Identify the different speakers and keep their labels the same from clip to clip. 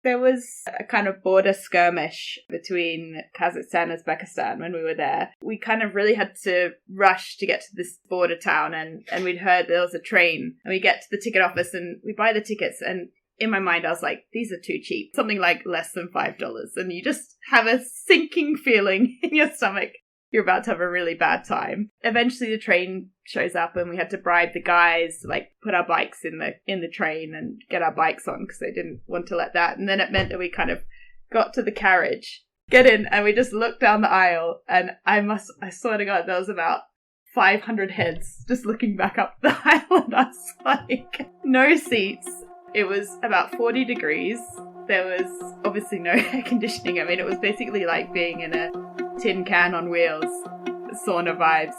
Speaker 1: There was a kind of border skirmish between Kazakhstan and Uzbekistan when we were there. We kind of really had to rush to get to this border town, and we'd heard there was a train, and we get to the ticket office and we buy the tickets, and in my mind I was like, these are too cheap, something like less than $5, and you just have a sinking feeling in your stomach. You're about to have a really bad time. Eventually the train shows up and we had to bribe the guys to like put our bikes in the train and get our bikes on because they didn't want to let that. And then it meant that we kind of got to the carriage, get in, and we just looked down the aisle, and I swear to God, there was about 500 heads just looking back up the aisle, and us like, no seats. It was about 40 degrees. There was obviously no air conditioning. I mean, it was basically like being in a tin can on wheels, sauna vibes.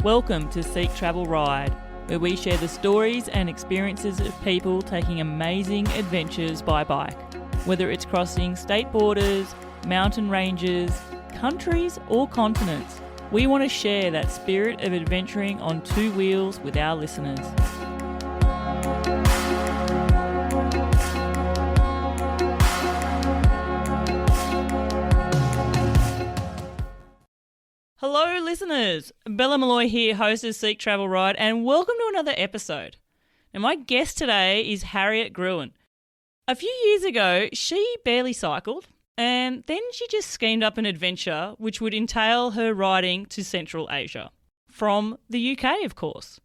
Speaker 2: Welcome to Seek Travel Ride, where we share the stories and experiences of people taking amazing adventures by bike. Whether it's crossing state borders, mountain ranges, countries or continents, we want to share that spirit of adventuring on two wheels with our listeners. Hello listeners, Bella Malloy here, host of Seek Travel Ride, and welcome to another episode. Now my guest today is Harriet Gruen. A few years ago, she barely cycled, and then she just schemed up an adventure which would entail her riding to Central Asia. From the UK, of course.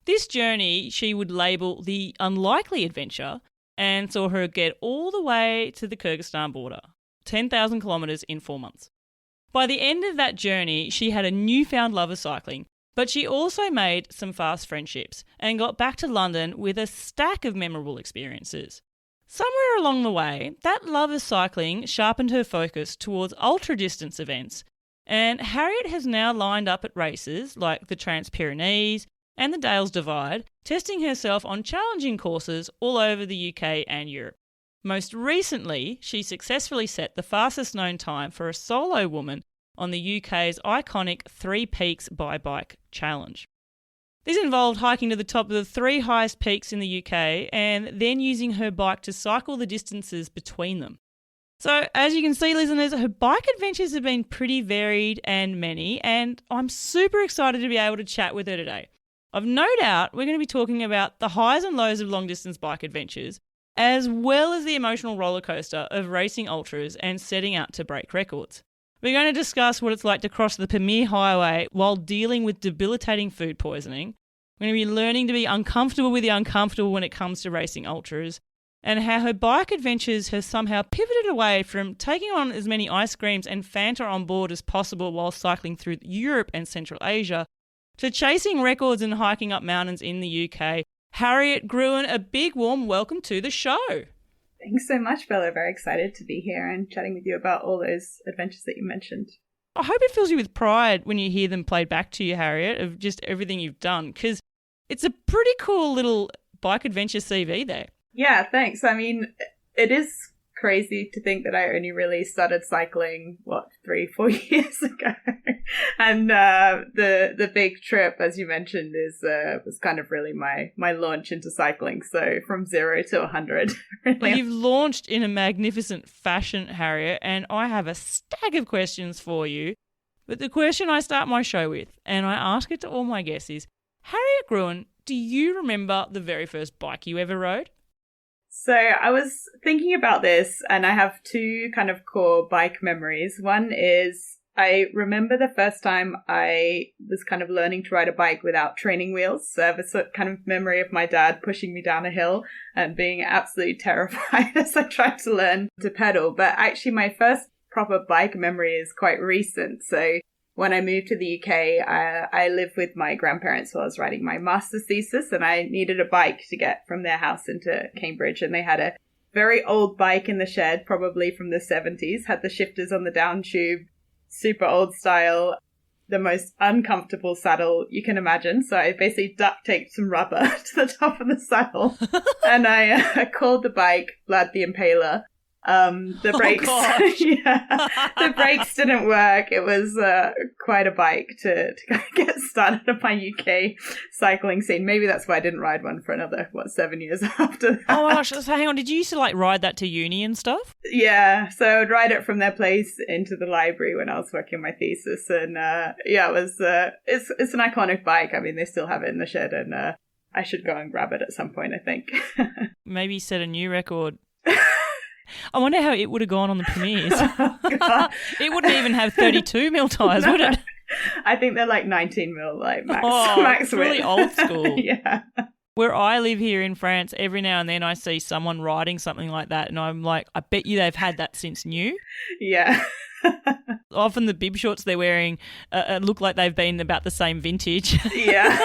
Speaker 2: This journey she would label the unlikely adventure and saw her get all the way to the Kyrgyzstan border, 10,000 kilometres in 4 months. By the end of that journey, she had a newfound love of cycling, but she also made some fast friendships and got back to London with a stack of memorable experiences. Somewhere along the way, that love of cycling sharpened her focus towards ultra-distance events, and Harriet has now lined up at races like the Pyrenees and the Dales Divide, testing herself on challenging courses all over the UK and Europe. Most recently, she successfully set the fastest known time for a solo woman on the UK's iconic Three Peaks by Bike challenge. This involved hiking to the top of the three highest peaks in the UK and then using her bike to cycle the distances between them. So, as you can see, listeners, her bike adventures have been pretty varied and many, and I'm super excited to be able to chat with her today. I've no doubt we're going to be talking about the highs and lows of long-distance bike adventures, as well as the emotional roller coaster of racing ultras and setting out to break records. We're going to discuss what it's like to cross the Pamir Highway while dealing with debilitating food poisoning. We're going to be learning to be uncomfortable with the uncomfortable when it comes to racing ultras, and how her bike adventures have somehow pivoted away from taking on as many ice creams and Fanta on board as possible while cycling through Europe and Central Asia, to chasing records and hiking up mountains in the UK. Harriet Gruen, a big warm welcome to the show.
Speaker 1: Thanks so much, Bella. Very excited to be here and chatting with you about all those adventures that you mentioned.
Speaker 2: I hope it fills you with pride when you hear them played back to you, Harriet, of just everything you've done, because it's a pretty cool little bike adventure CV there. Yeah,
Speaker 1: thanks. I mean, it is crazy to think that I only really started cycling, 3-4 years ago. And the big trip, as you mentioned, was kind of really my launch into cycling. So from 0 to 100. Really.
Speaker 2: You've launched in a magnificent fashion, Harriet, and I have a stack of questions for you. But the question I start my show with, and I ask it to all my guests, is, Harriet Gruen, do you remember the very first bike you ever rode?
Speaker 1: So I was thinking about this, and I have two kind of core bike memories. One is I remember the first time I was kind of learning to ride a bike without training wheels. So I have a kind of memory of my dad pushing me down a hill and being absolutely terrified as I tried to learn to pedal. But actually my first proper bike memory is quite recent. So when I moved to the UK, I lived with my grandparents while I was writing my master's thesis, and I needed a bike to get from their house into Cambridge. And they had a very old bike in the shed, probably from the 70s, had the shifters on the down tube, super old style, the most uncomfortable saddle you can imagine. So I basically duct taped some rubber to the top of the saddle, and I called the bike Vlad the Impaler. The brakes, the brakes didn't work. It was quite a bike to kind of get started on my UK cycling scene. Maybe that's why I didn't ride one for another 7 years after that.
Speaker 2: Oh my gosh! So hang on, did you used to like ride that to uni and stuff?
Speaker 1: Yeah, so I'd ride it from their place into the library when I was working my thesis, and it was it's an iconic bike. I mean, they still have it in the shed, and I should go and grab it at some point, I think.
Speaker 2: Maybe set a new record. I wonder how it would have gone on the Pyrenees.
Speaker 1: Oh,
Speaker 2: it wouldn't even have 32 mil tyres, would it?
Speaker 1: I think they're like 19 mil, like max
Speaker 2: It's
Speaker 1: width.
Speaker 2: really old school.
Speaker 1: Yeah.
Speaker 2: Where I live here in France, every now and then I see someone riding something like that, and I'm like, I bet you they've had that since new.
Speaker 1: Yeah.
Speaker 2: Often the bib shorts they're wearing look like they've been about the same vintage.
Speaker 1: Yeah.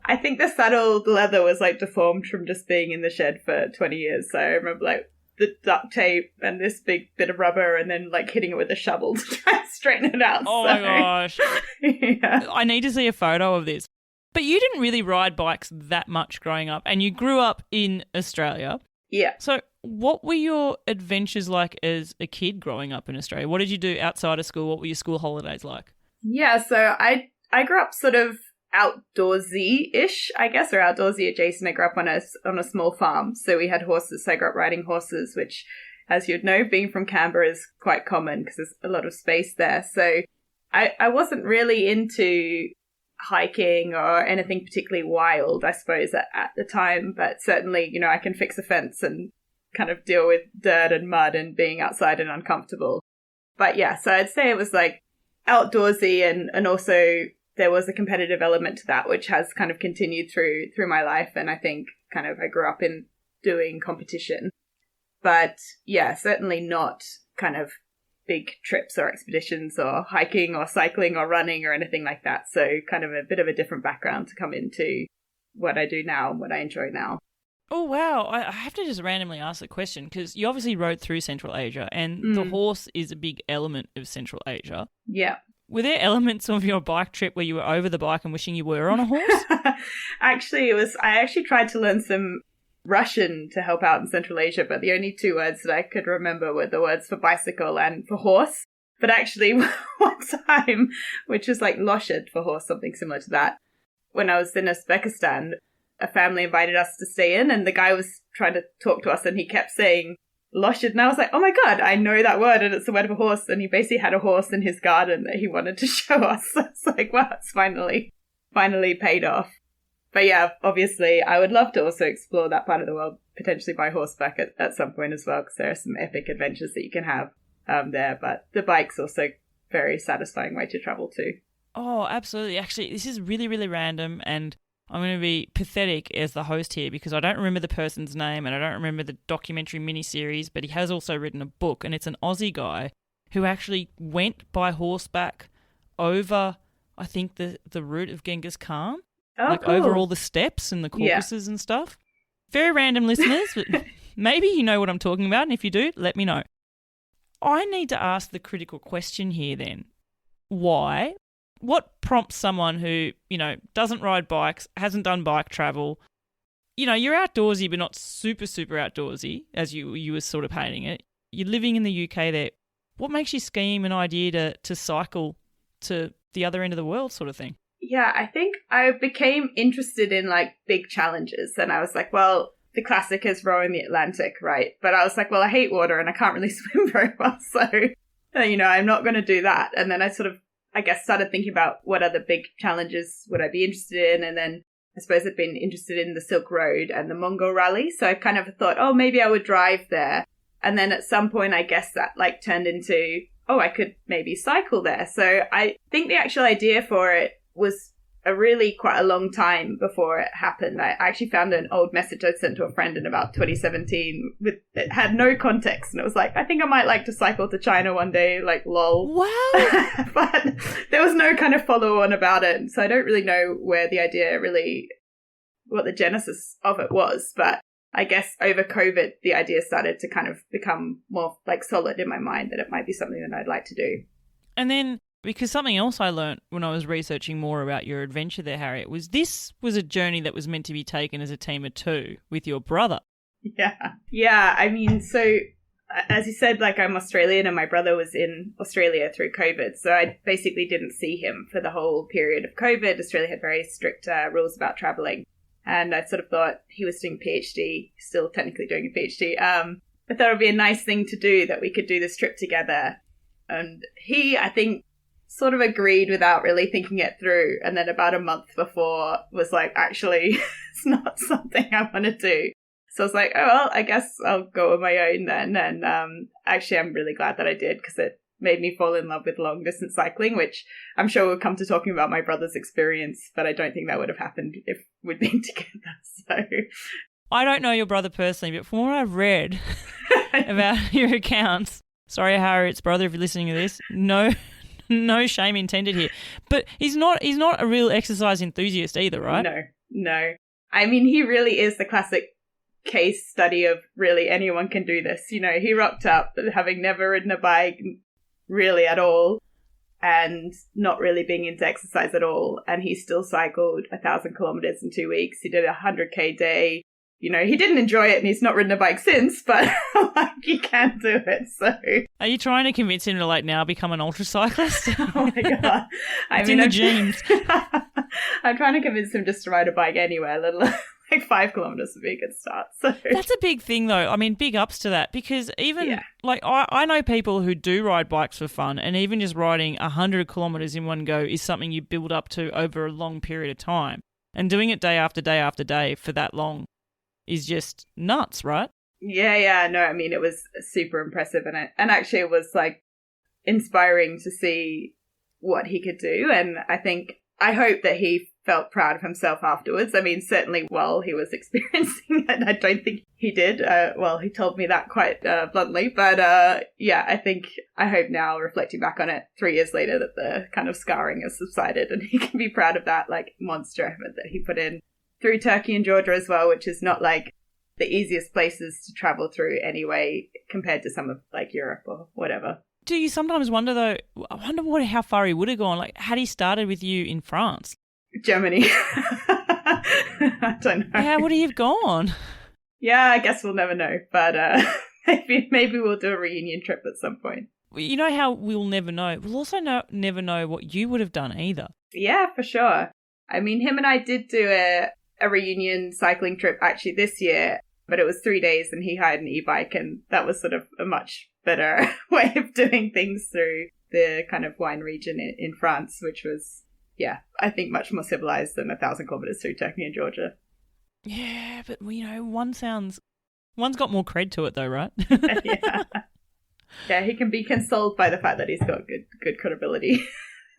Speaker 1: I think the saddle leather was like deformed from just being in the shed for 20 years. So I remember like the duct tape and this big bit of rubber and then like hitting it with a shovel to try and straighten it out.
Speaker 2: Oh my gosh.
Speaker 1: Yeah.
Speaker 2: I need to see a photo of this. But you didn't really ride bikes that much growing up, and you grew up in Australia.
Speaker 1: Yeah.
Speaker 2: So what were your adventures like as a kid growing up in Australia? What did you do outside of school? What were your school holidays like?
Speaker 1: Yeah, so I grew up sort of outdoorsy-ish, I guess, or outdoorsy adjacent. I grew up on a small farm, so we had horses. So I grew up riding horses, which, as you'd know, being from Canberra is quite common because there's a lot of space there. So I wasn't really into hiking or anything particularly wild, I suppose, at the time. But certainly, you know, I can fix a fence and kind of deal with dirt and mud and being outside and uncomfortable. But yeah, so I'd say it was like outdoorsy, and also there was a competitive element to that, which has kind of continued through my life. And I think kind of I grew up in doing competition. But yeah, certainly not kind of big trips or expeditions or hiking or cycling or running or anything like that. So kind of a bit of a different background to come into what I do now and what I enjoy now.
Speaker 2: Oh, wow. I have to just randomly ask a question because you obviously rode through Central Asia and the horse is a big element of Central Asia.
Speaker 1: Yeah.
Speaker 2: Were there elements of your bike trip where you were over the bike and wishing you were on a horse?
Speaker 1: Actually, I actually tried to learn some Russian to help out in Central Asia, but the only two words that I could remember were the words for bicycle and for horse. But actually, one time, which is like loshed for horse, something similar to that, when I was in Uzbekistan, a family invited us to stay in, and the guy was trying to talk to us, and he kept saying loshed, and I was like, oh my god, I know that word, and it's the word for horse. And he basically had a horse in his garden that he wanted to show us. So it's like, wow, it's finally paid off. But yeah, obviously, I would love to also explore that part of the world, potentially by horseback at some point as well, because there are some epic adventures that you can have there. But the bike's also very satisfying way to travel too.
Speaker 2: Oh, absolutely. Actually, this is really, really random, and I'm going to be pathetic as the host here because I don't remember the person's name and I don't remember the documentary miniseries, but he has also written a book, and it's an Aussie guy who actually went by horseback over, I think, the route of Genghis Khan.
Speaker 1: Oh,
Speaker 2: like
Speaker 1: cool.
Speaker 2: Over all the steps and the Caucasus and stuff. Very random, listeners, but maybe you know what I'm talking about, and if you do, let me know. I need to ask the critical question here then. Why? What prompts someone who, you know, doesn't ride bikes, hasn't done bike travel, you know, you're outdoorsy but not super, super outdoorsy, as you were sort of painting it. You're living in the UK there. What makes you scheme an idea to cycle to the other end of the world sort of thing?
Speaker 1: Yeah, I think I became interested in like big challenges, and I was like, well, the classic is rowing the Atlantic, right? But I was like, well, I hate water and I can't really swim very well, so, you know, I'm not going to do that. And then I sort of, I guess, started thinking about what other big challenges would I be interested in, and then I suppose I'd been interested in the Silk Road and the Mongol Rally, so I kind of thought, oh, maybe I would drive there. And then at some point, I guess that like turned into, oh, I could maybe cycle there. So I think the actual idea for it was quite a long time before it happened. I actually found an old message I'd sent to a friend in about 2017 it had no context, and it was like, I think I might like to cycle to China one day, like lol.
Speaker 2: Wow.
Speaker 1: But there was no kind of follow on about it, so I don't really know where the idea what the genesis of it was. But I guess over COVID, the idea started to kind of become more like solid in my mind that it might be something that I'd like to do.
Speaker 2: And then, because something else I learnt when I was researching more about your adventure there, Harriet, was this was a journey that was meant to be taken as a team of two with your brother.
Speaker 1: Yeah. I mean, so as you said, like, I'm Australian and my brother was in Australia through COVID. So I basically didn't see him for the whole period of COVID. Australia had very strict rules about traveling. And I sort of thought he was doing a PhD, still technically doing a PhD. I thought it would be a nice thing to do, that we could do this trip together. And he, I think, sort of agreed without really thinking it through. And then about a month before was like, actually, it's not something I want to do. So I was like, oh, well, I guess I'll go on my own then. And actually, I'm really glad that I did, because it made me fall in love with long distance cycling, which I'm sure we'll come to talking about my brother's experience, but I don't think that would have happened if we'd been together. So
Speaker 2: I don't know your brother personally, but from what I've read about your accounts, sorry, Harriet's brother, if you're listening to this, no shame intended here. But he's not a real exercise enthusiast either, right?
Speaker 1: No. I mean, he really is the classic case study of really anyone can do this. You know, he rocked up having never ridden a bike really at all and not really being into exercise at all. And he still cycled 1,000 kilometers in 2 weeks. He did a 100K day. You know, he didn't enjoy it and he's not ridden a bike since, but like, he can do it. So,
Speaker 2: are you trying to convince him to like now become an ultra cyclist?
Speaker 1: Oh my God.
Speaker 2: It's in the genes.
Speaker 1: I'm trying to convince him just to ride a bike anywhere, let alone like 5 kilometers would be a good start. So
Speaker 2: that's a big thing though. I mean, big ups to that, because even like I know people who do ride bikes for fun, and even just riding 100 kilometers in one go is something you build up to over a long period of time. And doing it day after day after day for that long is just nuts, right?
Speaker 1: Yeah. No, I mean, it was super impressive. And actually it was like inspiring to see what he could do. And I hope that he felt proud of himself afterwards. I mean, certainly while he was experiencing it, I don't think he did. Well, he told me that quite bluntly. But I hope now, reflecting back on it 3 years later, that the kind of scarring has subsided and he can be proud of that like monster effort that he put in through Turkey and Georgia as well, which is not like the easiest places to travel through anyway, compared to some of like Europe or whatever.
Speaker 2: Do you sometimes wonder though, how far he would have gone? Like, had he started with you in France?
Speaker 1: Germany. I don't know.
Speaker 2: How would he have gone?
Speaker 1: Yeah, I guess we'll never know. But maybe we'll do a reunion trip at some point.
Speaker 2: You know how we'll never know? We'll also never know what you would have done either.
Speaker 1: Yeah, for sure. I mean, him and I did do a reunion cycling trip actually this year, but it was 3 days and he hired an e-bike, and that was sort of a much better way of doing things through the kind of wine region in France, which was, yeah, I think much more civilized than 1,000 kilometers through Turkey and Georgia.
Speaker 2: Yeah, but you know, one's got more cred to it though, right?
Speaker 1: Yeah, he can be consoled by the fact that he's got good credibility.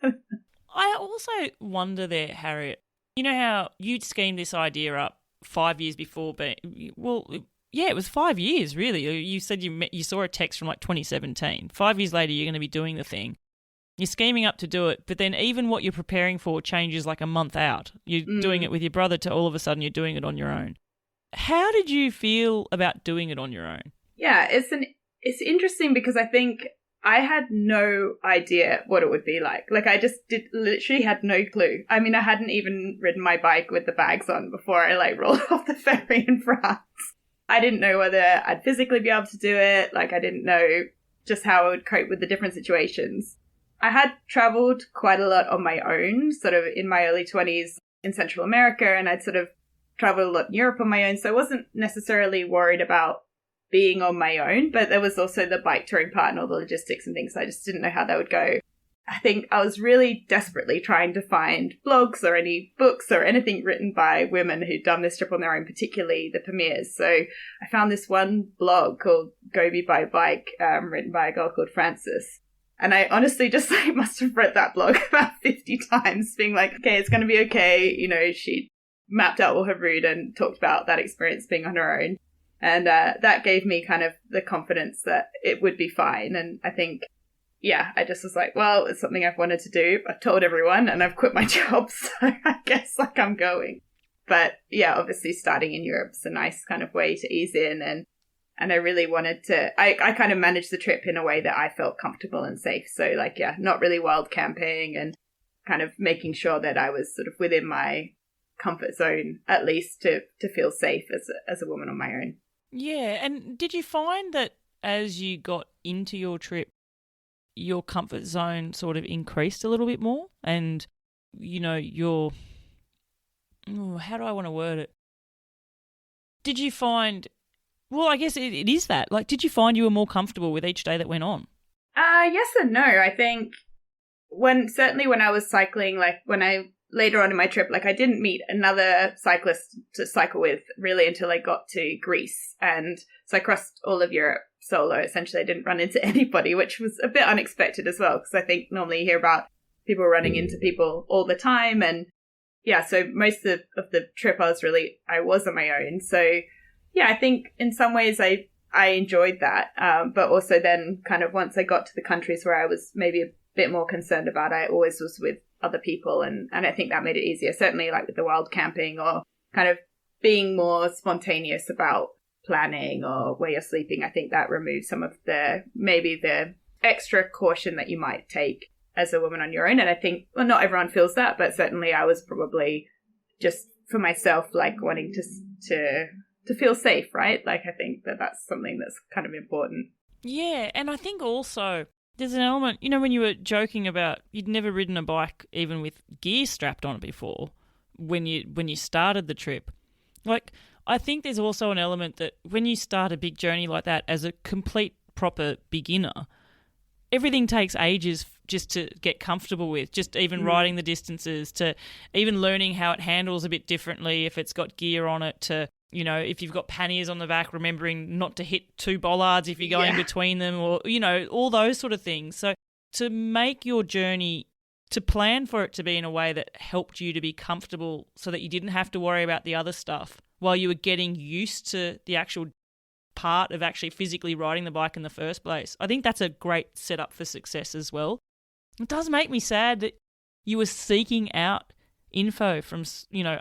Speaker 2: I also wonder there, Harriet, you know how you'd schemed this idea up 5 years before, but it was 5 years really. You said you saw a text from like 2017. 5 years later, you're going to be doing the thing. You're scheming up to do it, but then even what you're preparing for changes like a month out. You're doing it with your brother to all of a sudden you're doing it on your own. How did you feel about doing it on your own?
Speaker 1: Yeah, it's interesting because I think I had no idea what it would be like. Like, I just literally had no clue. I mean, I hadn't even ridden my bike with the bags on before I like rolled off the ferry in France. I didn't know whether I'd physically be able to do it. Like, I didn't know just how I would cope with the different situations. I had traveled quite a lot on my own, sort of in my early 20s in Central America, and I'd sort of traveled a lot in Europe on my own. So I wasn't necessarily worried about being on my own, but there was also the bike touring part and all the logistics and things. I just didn't know how that would go. I think I was really desperately trying to find blogs or any books or anything written by women who'd done this trip on their own, particularly the premiers. So I found this one blog called Gobi by Bike, written by a girl called Frances. And I honestly just must have read that blog about 50 times, being like, okay, it's going to be okay. You know, she mapped out all her route and talked about that experience being on her own. And that gave me kind of the confidence that it would be fine. And I think, yeah, I just was like, well, it's something I've wanted to do. I've told everyone and I've quit my job. So I guess like I'm going. But yeah, obviously starting in Europe is a nice kind of way to ease in. And I really wanted to, I kind of managed the trip in a way that I felt comfortable and safe. So like, yeah, not really wild camping and kind of making sure that I was sort of within my comfort zone, at least to feel safe as a woman on my own.
Speaker 2: Yeah, and did you find that as you got into your trip, your comfort zone sort of increased a little bit more? And, your, how do I want to word it? Did you find, well, I guess it is that. Like, did you find you were more comfortable with each day that went on?
Speaker 1: Yes and no. I think certainly when I was cycling, like when I later on in my trip, like I didn't meet another cyclist to cycle with really until I got to Greece. And so I crossed all of Europe solo. Essentially, I didn't run into anybody, which was a bit unexpected as well, because I think normally you hear about people running into people all the time. And yeah, so most of the trip I was on my own. So yeah, I think in some ways I enjoyed that. But also then kind of once I got to the countries where I was maybe a bit more concerned about, I always was with other people. And I think that made it easier, certainly like with the wild camping or kind of being more spontaneous about planning or where you're sleeping. I think that removes some of the extra caution that you might take as a woman on your own. And I think, well, not everyone feels that, but certainly I was probably just for myself, like wanting to feel safe, right? Like I think that's something that's kind of important.
Speaker 2: Yeah, and I think also there's an element, when you were joking about you'd never ridden a bike even with gear strapped on it before when you started the trip. Like, I think there's also an element that when you start a big journey like that as a complete proper beginner, everything takes ages just to get comfortable with, just even riding the distances, to even learning how it handles a bit differently if it's got gear on it, to, if you've got panniers on the back, remembering not to hit two bollards if you're going between them, or, all those sort of things. So to make your journey, to plan for it to be in a way that helped you to be comfortable so that you didn't have to worry about the other stuff while you were getting used to the actual part of actually physically riding the bike in the first place. I think that's a great setup for success as well. It does make me sad that you were seeking out info from,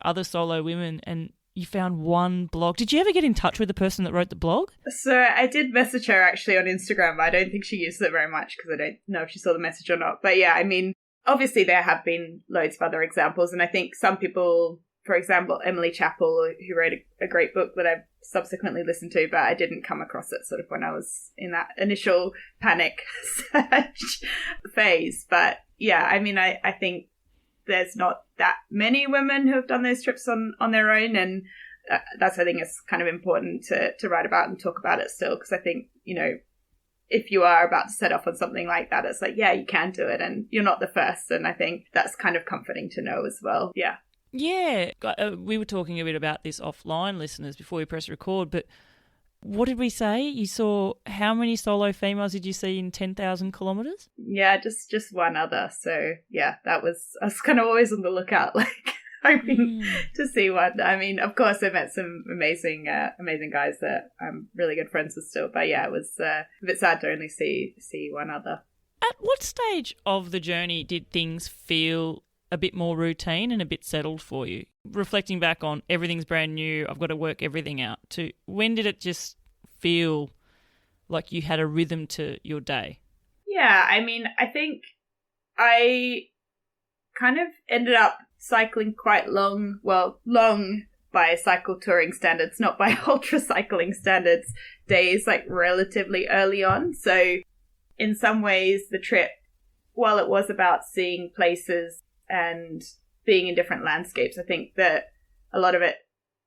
Speaker 2: other solo women and you found one blog. Did you ever get in touch with the person that wrote the blog?
Speaker 1: So I did message her actually on Instagram. I don't think she used it very much because I don't know if she saw the message or not. But yeah, I mean, obviously there have been loads of other examples. And I think some people, for example, Emily Chappell, who wrote a great book that I've subsequently listened to, but I didn't come across it sort of when I was in that initial panic search phase. But yeah, I mean, I think there's not that many women who have done those trips on their own. And that's, I think it's kind of important to write about and talk about it still. Because I think, if you are about to set off on something like that, it's like, yeah, you can do it and you're not the first. And I think that's kind of comforting to know as well. Yeah.
Speaker 2: Yeah, we were talking a bit about this offline, listeners, before we press record, but what did we say? You saw how many solo females did you see in 10,000 kilometres?
Speaker 1: Yeah, just one other. So yeah, I was kind of always on the lookout, like hoping to see one. I mean, of course, I met some amazing guys that I'm really good friends with still. But yeah, it was a bit sad to only see one other.
Speaker 2: At what stage of the journey did things feel a bit more routine and a bit settled for you? Reflecting back on everything's brand new, I've got to work everything out, to when did it just feel like you had a rhythm to your day? Yeah,
Speaker 1: I mean, I think I kind of ended up cycling quite long by cycle touring standards, not by ultra cycling standards, days like relatively early on. So in some ways the trip, while it was about seeing places and being in different landscapes, I think that a lot of it,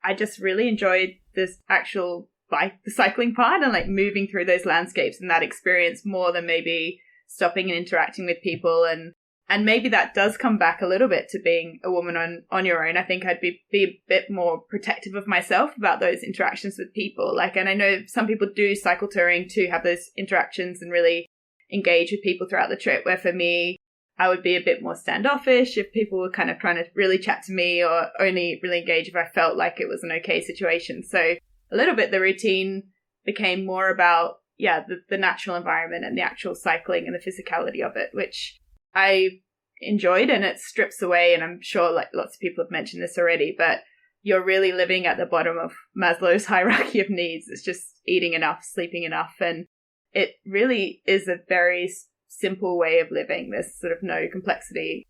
Speaker 1: I just really enjoyed this actual the cycling part and like moving through those landscapes and that experience more than maybe stopping and interacting with people. And maybe that does come back a little bit to being a woman on your own. I think I'd be a bit more protective of myself about those interactions with people. Like, and I know some people do cycle touring to have those interactions and really engage with people throughout the trip, where for me, I would be a bit more standoffish if people were kind of trying to really chat to me, or only really engage if I felt like it was an okay situation. So a little bit the routine became more about, the natural environment and the actual cycling and the physicality of it, which I enjoyed. And it strips away, and I'm sure like lots of people have mentioned this already, but you're really living at the bottom of Maslow's hierarchy of needs. It's just eating enough, sleeping enough. And it really is a very simple way of living. There's sort of no complexity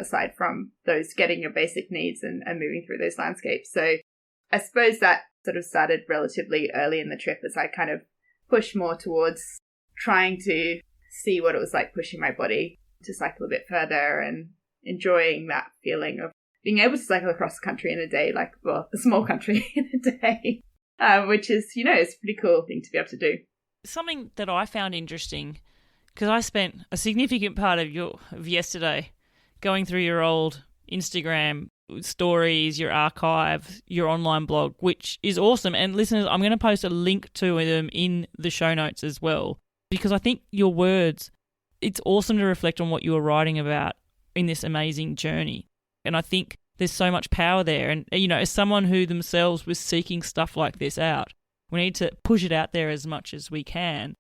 Speaker 1: aside from those getting your basic needs and moving through those landscapes. So I suppose that sort of started relatively early in the trip as I kind of pushed more towards trying to see what it was like pushing my body to cycle a bit further and enjoying that feeling of being able to cycle across the country in a day, like, well, the small country in a day, which is, you know, it's a pretty cool thing to be able to do.
Speaker 2: Something that I found interesting, because I spent a significant part of yesterday going through your old Instagram stories, your archive, your online blog, which is awesome. And listeners, I'm going to post a link to them in the show notes as well, because I think your words, it's awesome to reflect on what you were writing about in this amazing journey. And I think there's so much power there. And, you know, as someone who themselves was seeking stuff like this out, we need to push it out there as much as we can.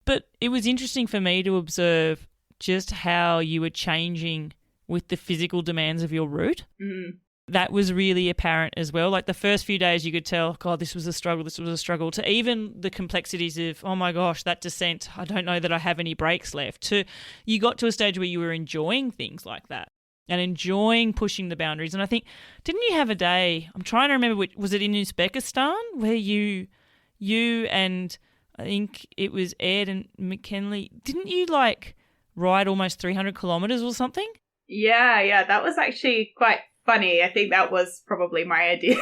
Speaker 2: But it was interesting for me to observe just how you were changing with the physical demands of your route.
Speaker 1: Mm.
Speaker 2: That was really apparent as well. Like the first few days you could tell, God, this was a struggle, to even the complexities of, oh my gosh, that descent, I don't know that I have any brakes left, to you got to a stage where you were enjoying things like that and enjoying pushing the boundaries. And I think, didn't you have a day, I'm trying to remember, was it in Uzbekistan where you and I think it was Ed and McKinley, didn't you like ride almost 300 kilometres or something?
Speaker 1: Yeah, that was actually quite funny. I think that was probably my idea,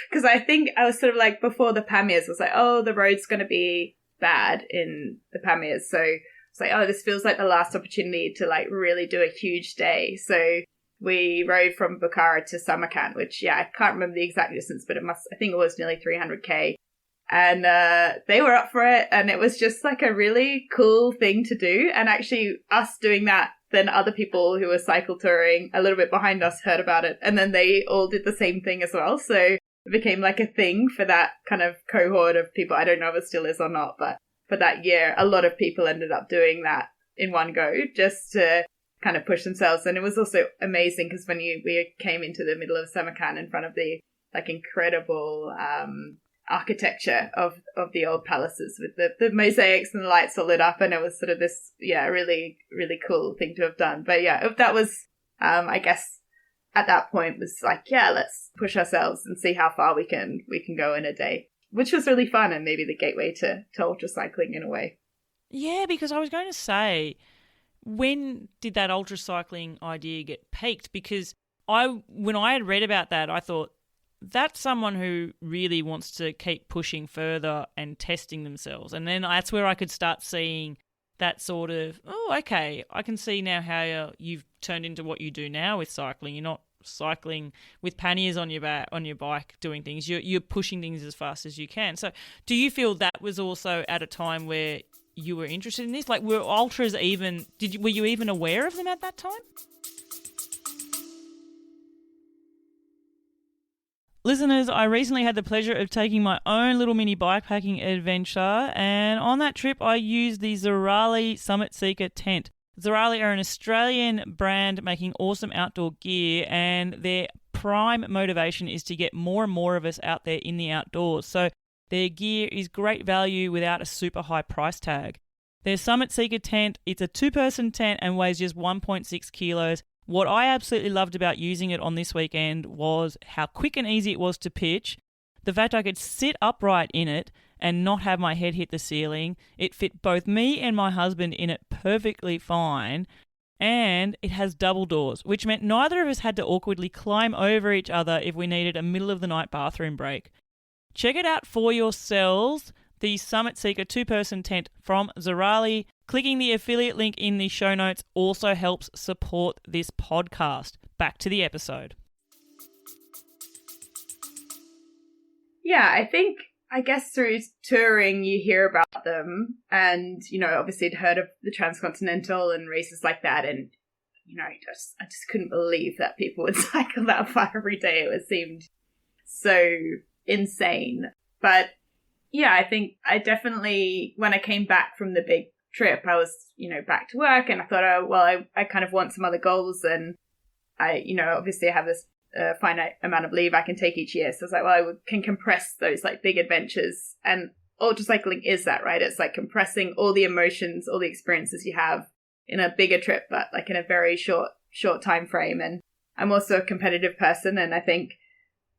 Speaker 1: because I think I was sort of like, before the Pamirs, I was like, oh, the road's going to be bad in the Pamirs. So it's like, oh, this feels like the last opportunity to like really do a huge day. So we rode from Bukhara to Samarkand, which, yeah, I can't remember the exact distance, but I think it was nearly 300k. And they were up for it, and it was just like a really cool thing to do. And actually us doing that, then other people who were cycle touring a little bit behind us heard about it, and then they all did the same thing as well. So it became like a thing for that kind of cohort of people. I don't know if it still is or not, but for that year, a lot of people ended up doing that in one go just to kind of push themselves. And it was also amazing because when we came into the middle of Samarkand in front of the like incredible architecture of the old palaces with the mosaics and the lights all lit up, and it was sort of this really, really cool thing to have done. But yeah, that was I guess at that point was like, yeah, let's push ourselves and see how far we can go in a day, which was really fun, and maybe the gateway to ultra cycling in a way.
Speaker 2: Yeah, because I was going to say, when did that ultra cycling idea get peaked? Because when I had read about that, I thought, that's someone who really wants to keep pushing further and testing themselves. And then that's where I could start seeing that sort of, oh, okay, I can see now how you've turned into what you do now with cycling. You're not cycling with panniers on your bike doing things. You're pushing things as fast as you can. So do you feel that was also at a time where you were interested in this? Like, were ultras even, were you even aware of them at that time? Listeners, I recently had the pleasure of taking my own little mini bikepacking adventure, and on that trip I used the Zerali Summit Seeker tent. Zerali are an Australian brand making awesome outdoor gear, and their prime motivation is to get more and more of us out there in the outdoors. So their gear is great value without a super high price tag. Their Summit Seeker tent, it's a 2-person tent and weighs just 1.6 kilos. What I absolutely loved about using it on this weekend was how quick and easy it was to pitch, the fact I could sit upright in it and not have my head hit the ceiling. It fit both me and my husband in it perfectly fine, and it has double doors, which meant neither of us had to awkwardly climb over each other if we needed a middle-of-the-night bathroom break. Check it out for yourselves, the Summit Seeker 2-person tent from Zerali. Clicking the affiliate link in the show notes also helps support this podcast. Back to the episode.
Speaker 1: Yeah, I guess through touring you hear about them, and, you know, obviously I'd heard of the Transcontinental and races like that, and, you know, I just couldn't believe that people would cycle that far every day. It seemed so insane. But yeah, I think I definitely, when I came back from the big trip, I was, you know, back to work, and I thought, oh, well, I kind of want some other goals, and I, you know, obviously I have this finite amount of leave I can take each year. So I was like, well, can compress those like big adventures, and ultra cycling is that, right? It's like compressing all the emotions, all the experiences you have in a bigger trip, but like in a very short time frame. And I'm also a competitive person, and I think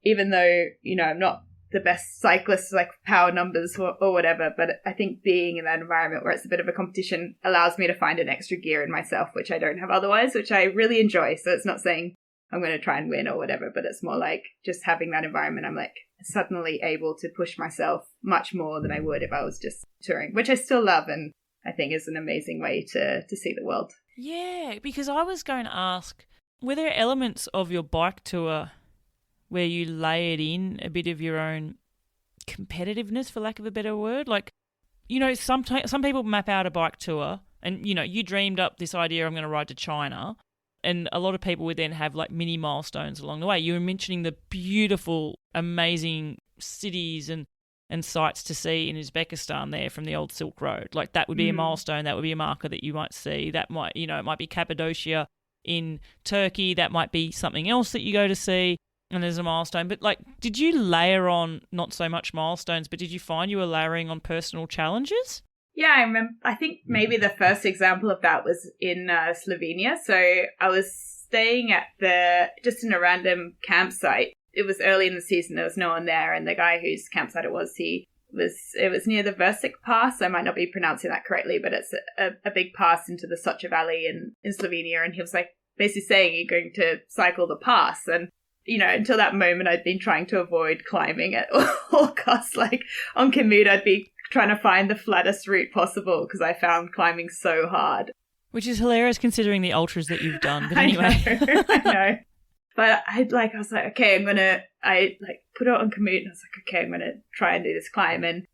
Speaker 1: even though, you know, I'm not the best cyclists, like power numbers or whatever. But I think being in that environment where it's a bit of a competition allows me to find an extra gear in myself, which I don't have otherwise, which I really enjoy. So it's not saying I'm going to try and win or whatever, but it's more like just having that environment. I'm like suddenly able to push myself much more than I would if I was just touring, which I still love and I think is an amazing way to see the world.
Speaker 2: Yeah, because I was going to ask, were there elements of your bike tour where you layered in a bit of your own competitiveness, for lack of a better word? Like, you know, some people map out a bike tour and, you know, you dreamed up this idea, I'm going to ride to China, and a lot of people would then have like mini milestones along the way. You were mentioning the beautiful, amazing cities and sights to see in Uzbekistan there from the old Silk Road. Like that would be a milestone, that would be a marker that you might see. That might, you know, it might be Cappadocia in Turkey, that might be something else that you go to see. And there's a milestone. But, like, did you layer on not so much milestones, but did you find you were layering on personal challenges?
Speaker 1: Yeah, I remember. I think maybe the first example of that was in Slovenia. So I was staying at just in a random campsite. It was early in the season. There was no one there. And the guy whose campsite it was near the Versic Pass. I might not be pronouncing that correctly, but it's a big pass into the Socha Valley in Slovenia. And he was like basically saying you're going to cycle the pass. And you know, until that moment, I'd been trying to avoid climbing at all costs. Like on commute, I'd be trying to find the flattest route possible because I found climbing so hard.
Speaker 2: Which is hilarious considering the ultras that you've done. But anyway.
Speaker 1: I know. But I was like, okay, I put it on commute and I was like, okay, I'm going to try and do this climb. And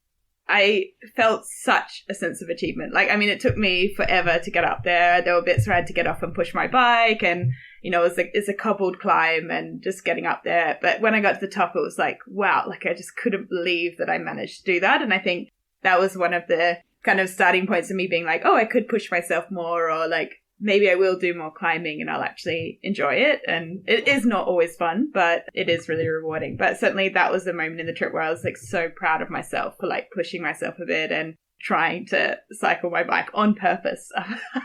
Speaker 1: I felt such a sense of achievement. Like, I mean, it took me forever to get up there. There were bits where I had to get off and push my bike and, you know, it's a cobbled climb and just getting up there. But when I got to the top, it was like, wow, like I just couldn't believe that I managed to do that. And I think that was one of the kind of starting points of me being like, oh, I could push myself more, or like maybe I will do more climbing and I'll actually enjoy it. And it is not always fun, but it is really rewarding. But certainly that was the moment in the trip where I was like so proud of myself for like pushing myself a bit and trying to cycle my bike on purpose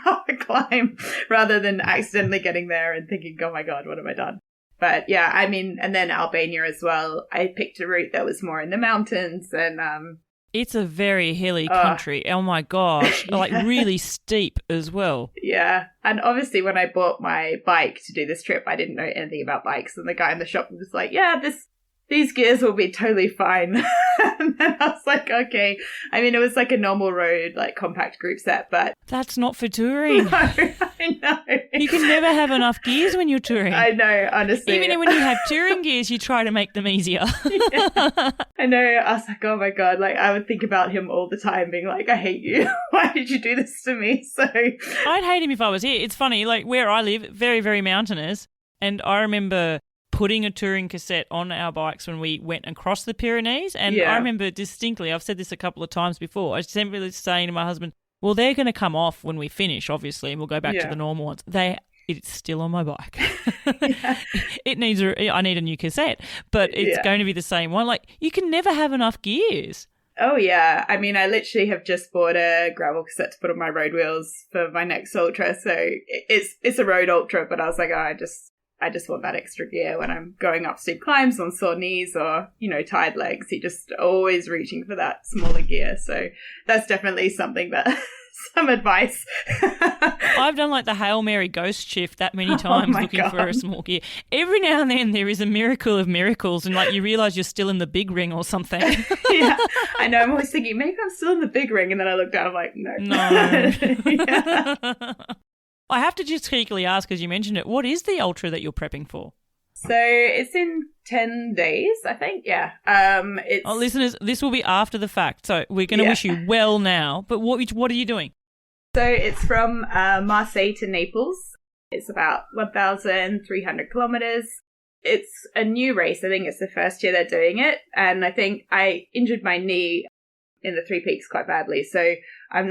Speaker 1: up a climb rather than accidentally getting there and thinking, oh my God, what have I done? But yeah, I mean, and then Albania as well. I picked a route that was more in the mountains and
Speaker 2: it's a very hilly country. Oh my gosh. Yeah. Like really steep as well.
Speaker 1: Yeah. And obviously when I bought my bike to do this trip, I didn't know anything about bikes. And the guy in the shop was like, yeah, these gears will be totally fine. And then I was like, okay. I mean, it was like a normal road, like compact group set, but...
Speaker 2: That's not for touring.
Speaker 1: No, I know.
Speaker 2: You can never have enough gears when you're touring.
Speaker 1: I know, honestly.
Speaker 2: Even when you have touring gears, you try to make them easier.
Speaker 1: Yeah. I know. I was like, oh my God. Like, I would think about him all the time being like, I hate you. Why did you do this to me? So
Speaker 2: I'd hate him if I was here. It's funny, like where I live, very, very mountainous. And I remember putting a touring cassette on our bikes when we went across the Pyrenees. And I remember distinctly, I've said this a couple of times before, I was simply saying to my husband, well, they're going to come off when we finish, obviously, and we'll go back to the normal ones. It's still on my bike. I need a new cassette, but it's going to be the same one. Like, you can never have enough gears.
Speaker 1: Oh, yeah. I mean, I literally have just bought a gravel cassette to put on my road wheels for my next ultra. So it's a road ultra, but I was like, oh, I just want that extra gear when I'm going up steep climbs on sore knees or, you know, tired legs. You're just always reaching for that smaller gear. So that's definitely something that some advice.
Speaker 2: I've done like the Hail Mary ghost shift that many times looking for a small gear. Every now and then there is a miracle of miracles and like you realise you're still in the big ring or something.
Speaker 1: Yeah, I know. I'm always thinking, maybe I'm still in the big ring. And then I look down, I'm like, no.
Speaker 2: No. I have to just cheekily ask, as you mentioned it, what is the ultra that you're prepping for?
Speaker 1: So it's in 10 days, I think. Yeah.
Speaker 2: Listeners, this will be after the fact. So we're going to wish you well now. But what are you doing?
Speaker 1: So it's from Marseille to Naples. It's about 1,300 kilometers. It's a new race. I think it's the first year they're doing it. And I think I injured my knee in the Three Peaks quite badly. So I'm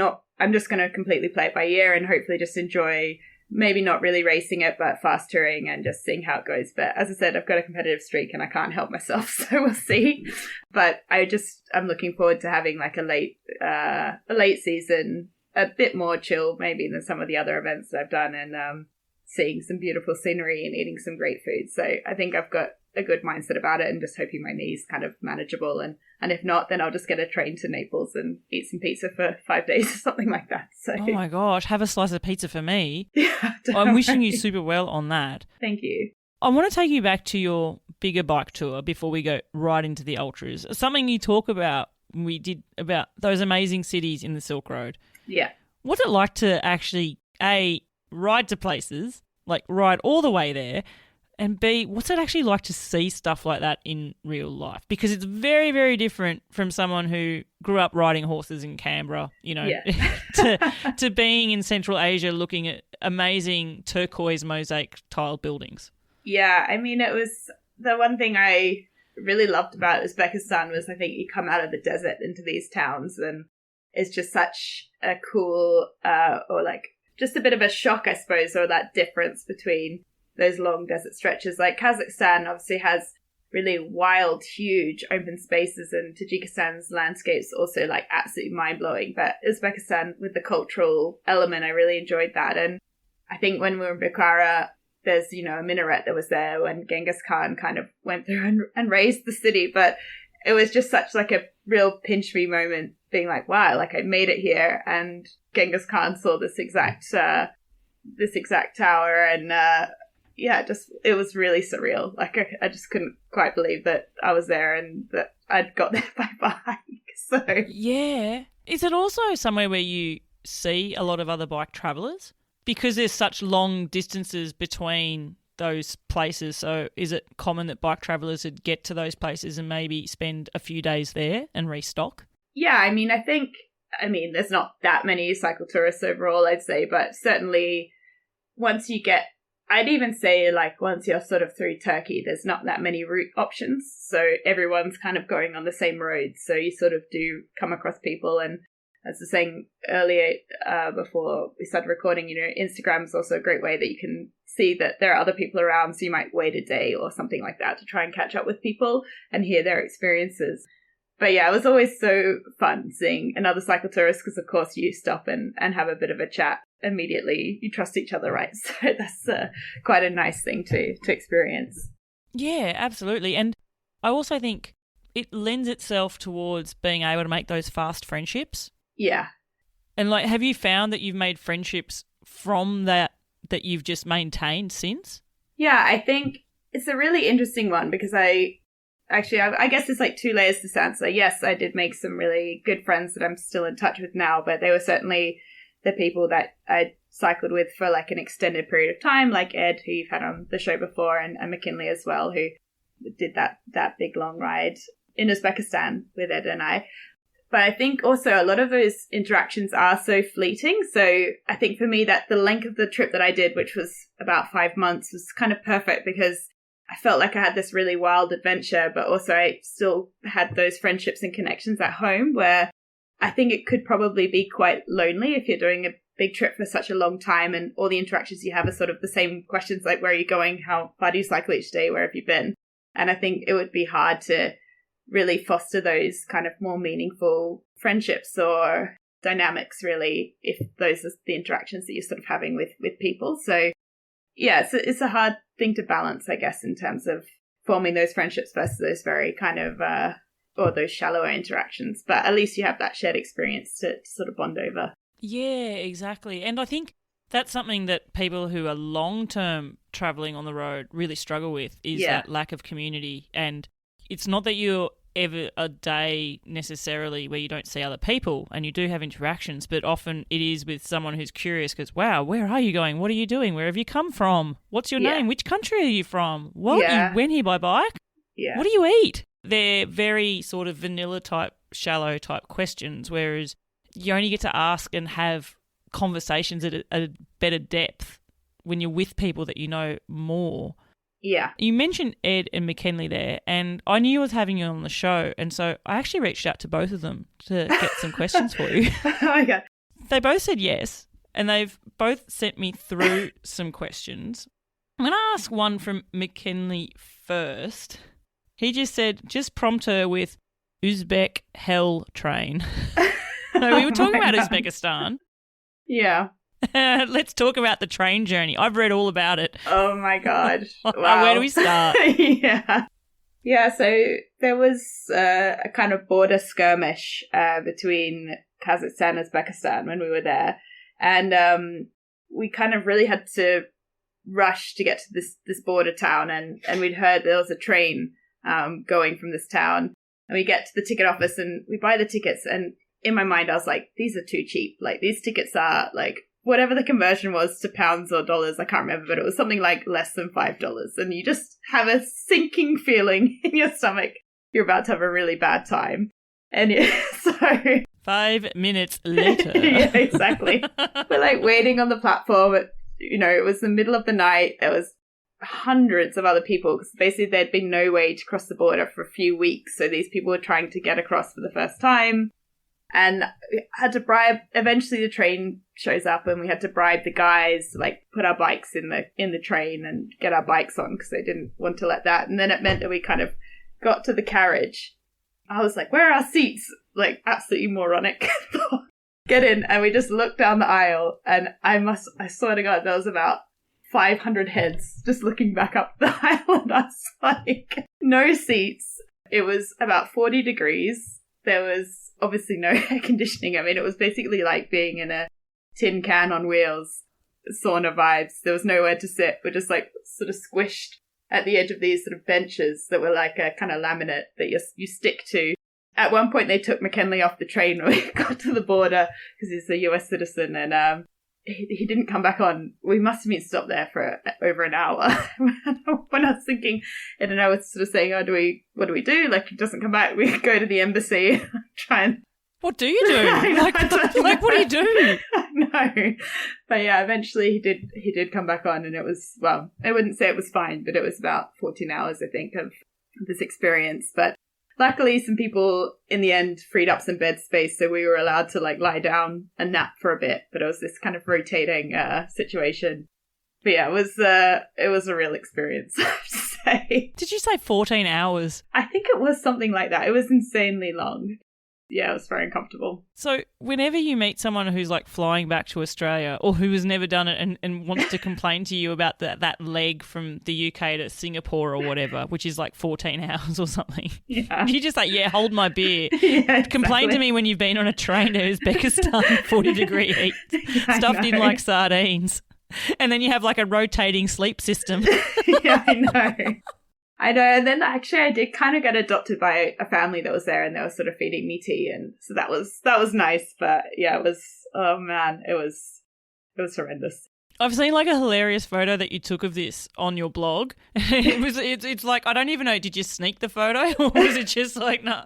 Speaker 1: just going to completely play it by ear and hopefully just enjoy maybe not really racing it, but fast touring and just seeing how it goes. But as I said, I've got a competitive streak and I can't help myself. So we'll see. But I'm looking forward to having like a late season, a bit more chill maybe than some of the other events that I've done and seeing some beautiful scenery and eating some great food. So I think I've got a good mindset about it and just hoping my knee's kind of manageable. And if not, then I'll just get a train to Naples and eat some pizza for 5 days or something like that. So,
Speaker 2: oh my gosh, have a slice of pizza for me.
Speaker 1: Yeah,
Speaker 2: I'm wishing you super well on that.
Speaker 1: Thank you.
Speaker 2: I want to take you back to your bigger bike tour before we go right into the ultras. Something you talk about, we did about those amazing cities in the Silk Road.
Speaker 1: Yeah.
Speaker 2: What's it like to actually, A, ride to places, like ride all the way there, and B, what's it actually like to see stuff like that in real life? Because it's very, very different from someone who grew up riding horses in Canberra, you know, to being in Central Asia looking at amazing turquoise mosaic tiled buildings.
Speaker 1: Yeah, I mean, it was the one thing I really loved about Uzbekistan was I think you come out of the desert into these towns and it's just such a cool or like just a bit of a shock, I suppose, or that difference between those long desert stretches. Like Kazakhstan obviously has really wild, huge open spaces, and Tajikistan's landscapes also like absolutely mind-blowing. But Uzbekistan, with the cultural element, I really enjoyed that. And I think when we were in Bukhara, there's, you know, a minaret that was there when Genghis Khan kind of went through and razed the city. But it was just such like a real pinch me moment, being like, wow, like I made it here. And Genghis Khan saw this exact tower, and it was really surreal. Like I just couldn't quite believe that I was there and that I'd got there by bike. So
Speaker 2: yeah, is it also somewhere where you see a lot of other bike travellers because there's such long distances between those places? So is it common that bike travellers would get to those places and maybe spend a few days there and restock?
Speaker 1: Yeah, I mean, there's not that many cycle tourists overall, I'd say, but certainly once you get, I'd even say like once you're sort of through Turkey, there's not that many route options. So everyone's kind of going on the same road. So you sort of do come across people. And as I was saying earlier, before we started recording, you know, Instagram is also a great way that you can see that there are other people around. So you might wait a day or something like that to try and catch up with people and hear their experiences. But yeah, it was always so fun seeing another cycle tourist because, of course, you stop and have a bit of a chat immediately. You trust each other, right? So that's quite a nice thing to experience.
Speaker 2: Yeah, absolutely. And I also think it lends itself towards being able to make those fast friendships.
Speaker 1: Yeah.
Speaker 2: And like, have you found that you've made friendships from that you've just maintained since?
Speaker 1: Yeah, I think it's a really interesting one because I guess it's like two layers to this answer. Yes, I did make some really good friends that I'm still in touch with now, but they were certainly the people that I cycled with for like an extended period of time, like Ed, who you've had on the show before, and McKinley as well, who did that big long ride in Uzbekistan with Ed and I. But I think also a lot of those interactions are so fleeting. So I think for me that the length of the trip that I did, which was about 5 months, was kind of perfect because I felt like I had this really wild adventure, but also I still had those friendships and connections at home where I think it could probably be quite lonely if you're doing a big trip for such a long time and all the interactions you have are sort of the same questions like, where are you going? How far do you cycle each day? Where have you been? And I think it would be hard to really foster those kind of more meaningful friendships or dynamics, really, if those are the interactions that you're sort of having with people. So yeah, it's a hard thing to balance, I guess, in terms of forming those friendships versus those very kind of, or those shallower interactions. But at least you have that shared experience to sort of bond over.
Speaker 2: Yeah, exactly. And I think that's something that people who are long-term travelling on the road really struggle with is that lack of community. And it's not that you're ever a day necessarily where you don't see other people and you do have interactions, but often it is with someone who's curious because, wow, where are you going? What are you doing? Where have you come from? What's your name? Which country are you from? Well, you went here by bike?
Speaker 1: Yeah.
Speaker 2: What do you eat? They're very sort of vanilla type, shallow type questions, whereas you only get to ask and have conversations at a better depth when you're with people that you know more.
Speaker 1: Yeah.
Speaker 2: You mentioned Ed and McKinley there, and I knew I was having you on the show, and so I actually reached out to both of them to get some questions for you.
Speaker 1: Oh my God.
Speaker 2: They both said yes, and they've both sent me through some questions. I'm going to ask one from McKinley first. He just said, just prompt her with Uzbek hell train. So we were talking about Uzbekistan.
Speaker 1: Yeah.
Speaker 2: Let's talk about the train journey. I've read all about it.
Speaker 1: Oh my God. Wow.
Speaker 2: Where do we start?
Speaker 1: Yeah. Yeah, so there was a kind of border skirmish between Kazakhstan and Uzbekistan when we were there. And we kind of really had to rush to get to this border town. And we'd heard there was a train going from this town. And we get to the ticket office and we buy the tickets. And in my mind, I was like, these are too cheap. Like, these tickets are like, whatever the conversion was to pounds or dollars, I can't remember, but it was something like less than $5. And you just have a sinking feeling in your stomach. You're about to have a really bad time. And yeah, so
Speaker 2: 5 minutes later.
Speaker 1: Yeah, exactly. We're like waiting on the platform. It was the middle of the night. There was hundreds of other people because basically there'd been no way to cross the border for a few weeks. So these people were trying to get across for the first time. And we had to bribe. Eventually, the train shows up, and we had to bribe the guys to like put our bikes in the train and get our bikes on because they didn't want to let that. And then it meant that we kind of got to the carriage. I was like, "Where are our seats?" Like absolutely moronic. Get in, and we just looked down the aisle, and I swear to God, there was about 500 heads just looking back up the aisle, and I was like, no seats. It was about 40 degrees. There was obviously no air conditioning. I mean, it was basically like being in a tin can on wheels, sauna vibes. There was nowhere to sit. We're just like sort of squished at the edge of these sort of benches that were like a kind of laminate that you stick to. At one point, they took McKinley off the train when we got to the border because he's a US citizen, and he didn't come back on. We must have been stopped there for over an hour. When I was thinking, I don't know, I was sort of saying, what do we do? Like, he doesn't come back. We go to the embassy, try and...
Speaker 2: What do you do? Like, what do you do?
Speaker 1: No. But yeah, eventually he did come back on, and it was, well, I wouldn't say it was fine, but it was about 14 hours, I think, of this experience. But luckily, some people in the end freed up some bed space, so we were allowed to like lie down and nap for a bit. But it was this kind of rotating situation. But yeah, it was a real experience, I have to say.
Speaker 2: Did you say 14 hours?
Speaker 1: I think it was something like that. It was insanely long. Yeah, it was very uncomfortable.
Speaker 2: So whenever you meet someone who's like flying back to Australia or who has never done it and wants to complain to you about that leg from the UK to Singapore or whatever, which is like 14 hours or something, you just like, yeah, hold my beer.
Speaker 1: Yeah, exactly.
Speaker 2: Complain to me when you've been on a train to Uzbekistan, 40-degree heat, stuffed in like sardines. And then you have like a rotating sleep system.
Speaker 1: Yeah, I know. I know, and then actually I did kind of get adopted by a family that was there, and they were sort of feeding me tea, and so that was nice. But yeah, it was, oh man, it was horrendous.
Speaker 2: I've seen like a hilarious photo that you took of this on your blog. It's like, I don't even know, did you sneak the photo or was it just like, no,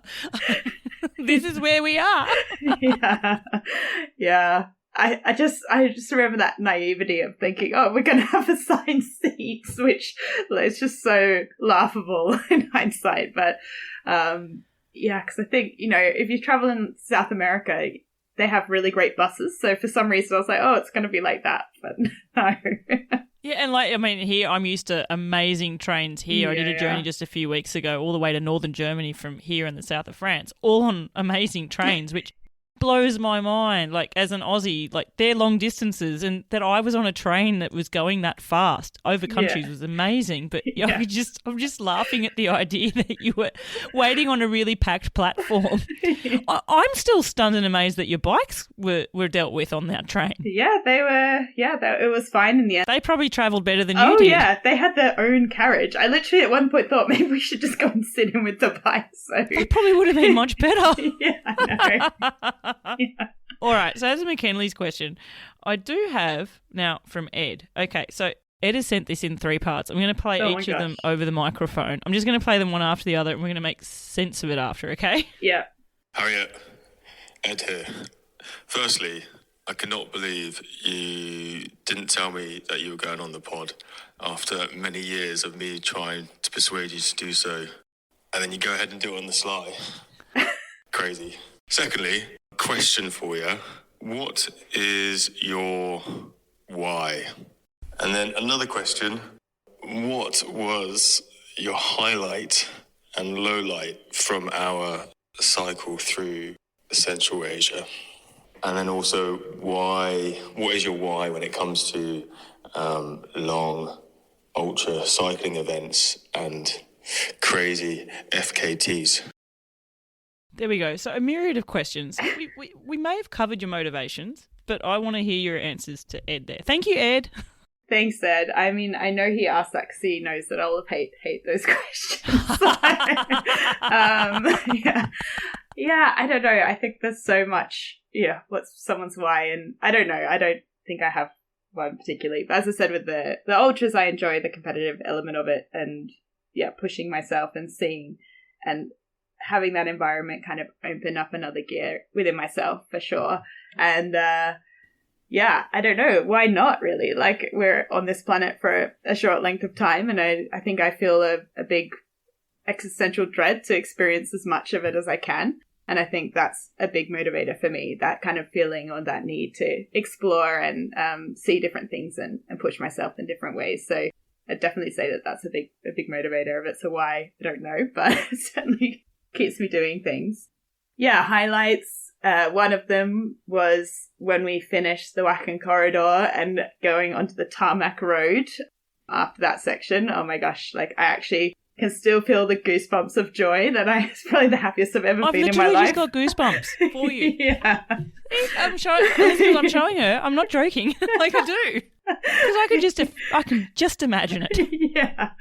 Speaker 2: this is where we are?
Speaker 1: Yeah. I just remember that naivety of thinking, oh, we're going to have assigned seats, which is just so laughable in hindsight. But yeah, because I think, if you travel in South America, they have really great buses. So for some reason I was like, oh, it's going to be like that. But no.
Speaker 2: Yeah, and like, I mean, here I'm used to amazing trains here. Yeah, I did a journey just a few weeks ago all the way to northern Germany from here in the south of France, all on amazing trains, which blows my mind. Like, as an Aussie, like, they're long distances, and that I was on a train that was going that fast over countries was amazing. But I'm just laughing at the idea that you were waiting on a really packed platform. I'm still stunned and amazed that your bikes were dealt with on that train. Yeah,
Speaker 1: they were. Yeah, it was fine in the end.
Speaker 2: They probably travelled better than you did. Oh
Speaker 1: yeah, they had their own carriage. I literally at one point thought maybe we should just go and sit in with the bikes. So.
Speaker 2: That probably would have been much better.
Speaker 1: Yeah, I know.
Speaker 2: Yeah. All right, so as McKinley's question, I do have now from Ed. Okay, so Ed has sent this in 3 parts. I'm going to play each of them over the microphone. I'm just going to play them one after the other, and we're going to make sense of it after, okay?
Speaker 1: Yeah.
Speaker 3: Harriet, Ed here. Firstly, I cannot believe you didn't tell me that you were going on the pod after many years of me trying to persuade you to do so, and then you go ahead and do it on the sly. Crazy. Secondly, question for you. What is your why? And then another question. What was your highlight and lowlight from our cycle through Central Asia? And then also, what is your why when it comes to long ultra cycling events and crazy FKTs?
Speaker 2: There we go. So a myriad of questions. We may have covered your motivations, but I want to hear your answers to Ed there. Thank you, Ed.
Speaker 1: Thanks, Ed. I mean, I know he asked that because he knows that I'll hate those questions. Yeah, I don't know. I think there's so much, what's someone's why? And I don't know. I don't think I have one particularly. But as I said, with the ultras, I enjoy the competitive element of it and, pushing myself and seeing and having that environment kind of open up another gear within myself for sure. And, I don't know. Why not, really? Like, we're on this planet for a short length of time, and I think I feel a big existential dread to experience as much of it as I can. And I think that's a big motivator for me, that kind of feeling or that need to explore and see different things and push myself in different ways. So I'd definitely say that that's a big motivator of it. So why? I don't know, but it certainly keeps me doing things. Yeah, highlights. One of them was when we finished the Wacken corridor and going onto the tarmac road after that section. Oh my gosh, like I actually can still feel the goosebumps of joy that it's probably the happiest I've ever been in my life.
Speaker 2: I've literally just got goosebumps for you.
Speaker 1: Yeah.
Speaker 2: I'm showing her. I'm not joking. Like I do. Because I can just imagine it.
Speaker 1: Yeah.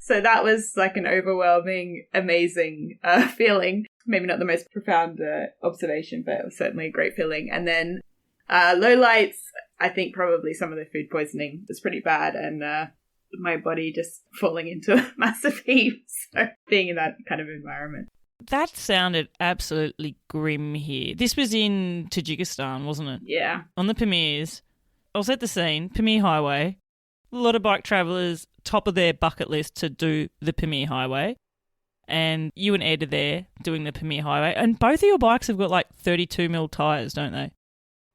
Speaker 1: So that was like an overwhelming, amazing feeling. Maybe not the most profound observation, but it was certainly a great feeling. And then lowlights, I think probably some of the food poisoning was pretty bad, and my body just falling into a massive heap. So being in that kind of environment.
Speaker 2: That sounded absolutely grim here. This was in Tajikistan, wasn't it?
Speaker 1: Yeah.
Speaker 2: On the Pyrenees. I was at the scene, Pyrenee Highway. A lot of bike travellers, top of their bucket list to do the Pyrenee Highway. And you and Ed are there doing the Pyrenee Highway. And both of your bikes have got like 32mm tyres, don't they?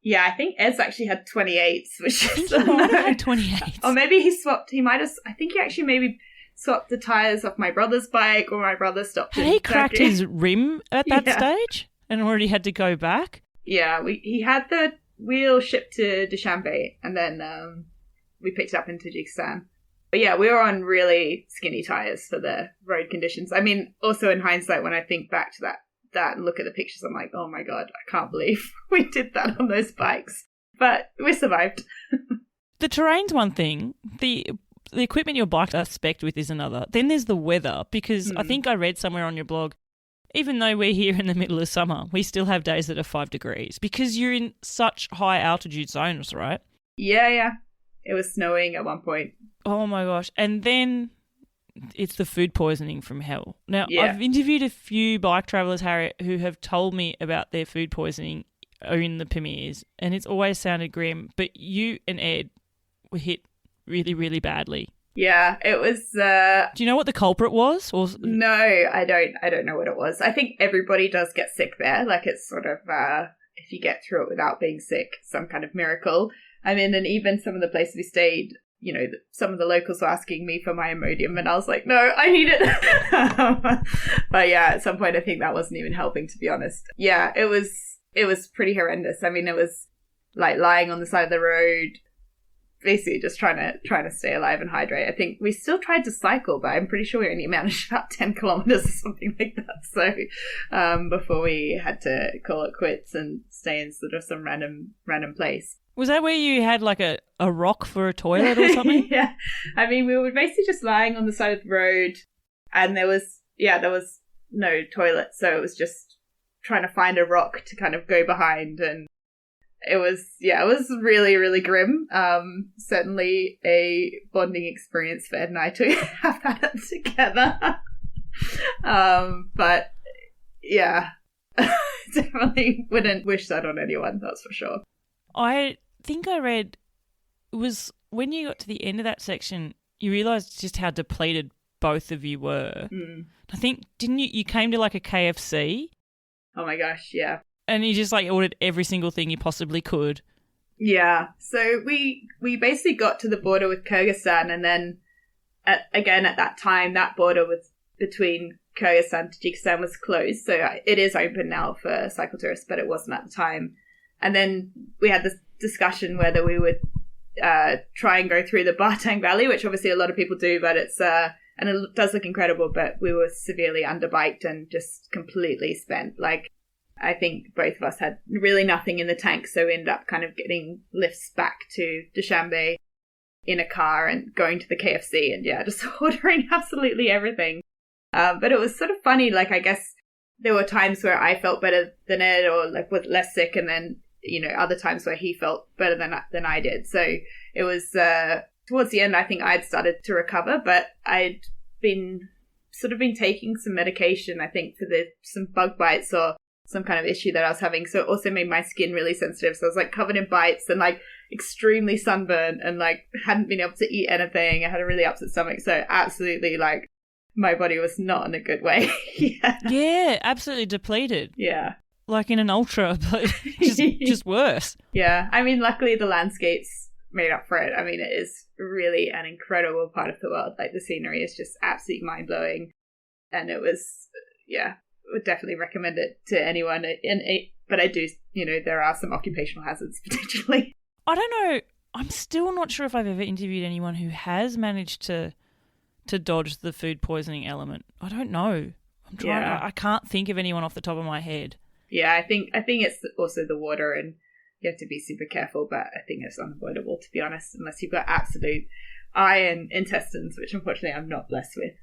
Speaker 1: Yeah, I think Ed's actually had 28s, which
Speaker 2: I think he might have had 28s.
Speaker 1: Or maybe I think he actually maybe swapped the tyres off my brother's bike, or my brother stopped.
Speaker 2: Had he cracked his rim at that stage and already had to go back?
Speaker 1: Yeah, he had the wheel shipped to Dushanbe, and then we picked it up in Tajikistan. But yeah, we were on really skinny tyres for the road conditions. I mean, also in hindsight, when I think back to that and look at the pictures, I'm like, oh my God, I can't believe we did that on those bikes. But we survived.
Speaker 2: The terrain's one thing. The equipment your bike are spec'd with is another. Then there's the weather, because I think I read somewhere on your blog, even though we're here in the middle of summer, we still have days that are 5 degrees because you're in such high altitude zones, right?
Speaker 1: Yeah. It was snowing at one point.
Speaker 2: Oh my gosh. And then it's the food poisoning from hell. Now, I've interviewed a few bike travellers, Harriet, who have told me about their food poisoning in the Pyrenees, and it's always sounded grim. But you and Ed were hit really, really badly. Yeah, it was...
Speaker 1: Do
Speaker 2: you know what the culprit was? Or...
Speaker 1: No, I don't know what it was. I think everybody does get sick there. Like, it's sort of, if you get through it without being sick, some kind of miracle. I mean, and even some of the places we stayed, some of the locals were asking me for my Imodium, and I was like, no, I need it. But yeah, at some point, I think that wasn't even helping, to be honest. Yeah, it was pretty horrendous. I mean, it was like lying on the side of the road, basically just trying to stay alive and hydrate. I think we still tried to cycle, but I'm pretty sure we only managed about 10 kilometers or something like that. So before we had to call it quits and stay in sort of some random place.
Speaker 2: Was that where you had like a rock for a toilet or something?
Speaker 1: Yeah. I mean, we were basically just lying on the side of the road, and there was no toilet. So it was just trying to find a rock to kind of go behind, and it was really, really grim. Certainly a bonding experience for Ed and I to have that together. But yeah, definitely wouldn't wish that on anyone, that's for sure.
Speaker 2: I think I read it was when you got to the end of that section, you realised just how depleted both of you were. I think, didn't you came to like a KFC?
Speaker 1: Oh my gosh, yeah.
Speaker 2: And you just like ordered every single thing you possibly could.
Speaker 1: Yeah. So we basically got to the border with Kyrgyzstan, and then at that time, that border was between Kyrgyzstan and Tajikistan was closed. So it is open now for cycle tourists, but it wasn't at the time. And then we had this discussion whether we would try and go through the Bartang Valley, which obviously a lot of people do, but it's and it does look incredible, but we were severely underbiked and just completely spent. Like, I think both of us had really nothing in the tank, so we ended up kind of getting lifts back to Dushanbe in a car and going to the KFC and just ordering absolutely everything. But it was sort of funny, like, I guess there were times where I felt better than Ed, or like was less sick, and then, other times where he felt better than I did. So it was towards the end, I think I'd started to recover, but I'd been taking some medication, I think, for some bug bites or some kind of issue that I was having. So it also made my skin really sensitive. So I was like covered in bites and like extremely sunburned and like hadn't been able to eat anything. I had a really upset stomach. So absolutely, like, my body was not in a good way.
Speaker 2: Yeah, absolutely depleted.
Speaker 1: Yeah.
Speaker 2: Like in an ultra, but just worse.
Speaker 1: Yeah. I mean, luckily the landscapes made up for it. I mean, it is really an incredible part of the world. Like, the scenery is just absolutely mind-blowing. And it was, would definitely recommend it to anyone. But I do, there are some occupational hazards potentially.
Speaker 2: I don't know. I'm still not sure if I've ever interviewed anyone who has managed to dodge the food poisoning element. I don't know. I'm trying.
Speaker 1: Yeah.
Speaker 2: I can't think of anyone off the top of my head.
Speaker 1: Yeah, I think it's also the water, and you have to be super careful, but I think it's unavoidable, to be honest, unless you've got absolute iron intestines, which unfortunately I'm not blessed with.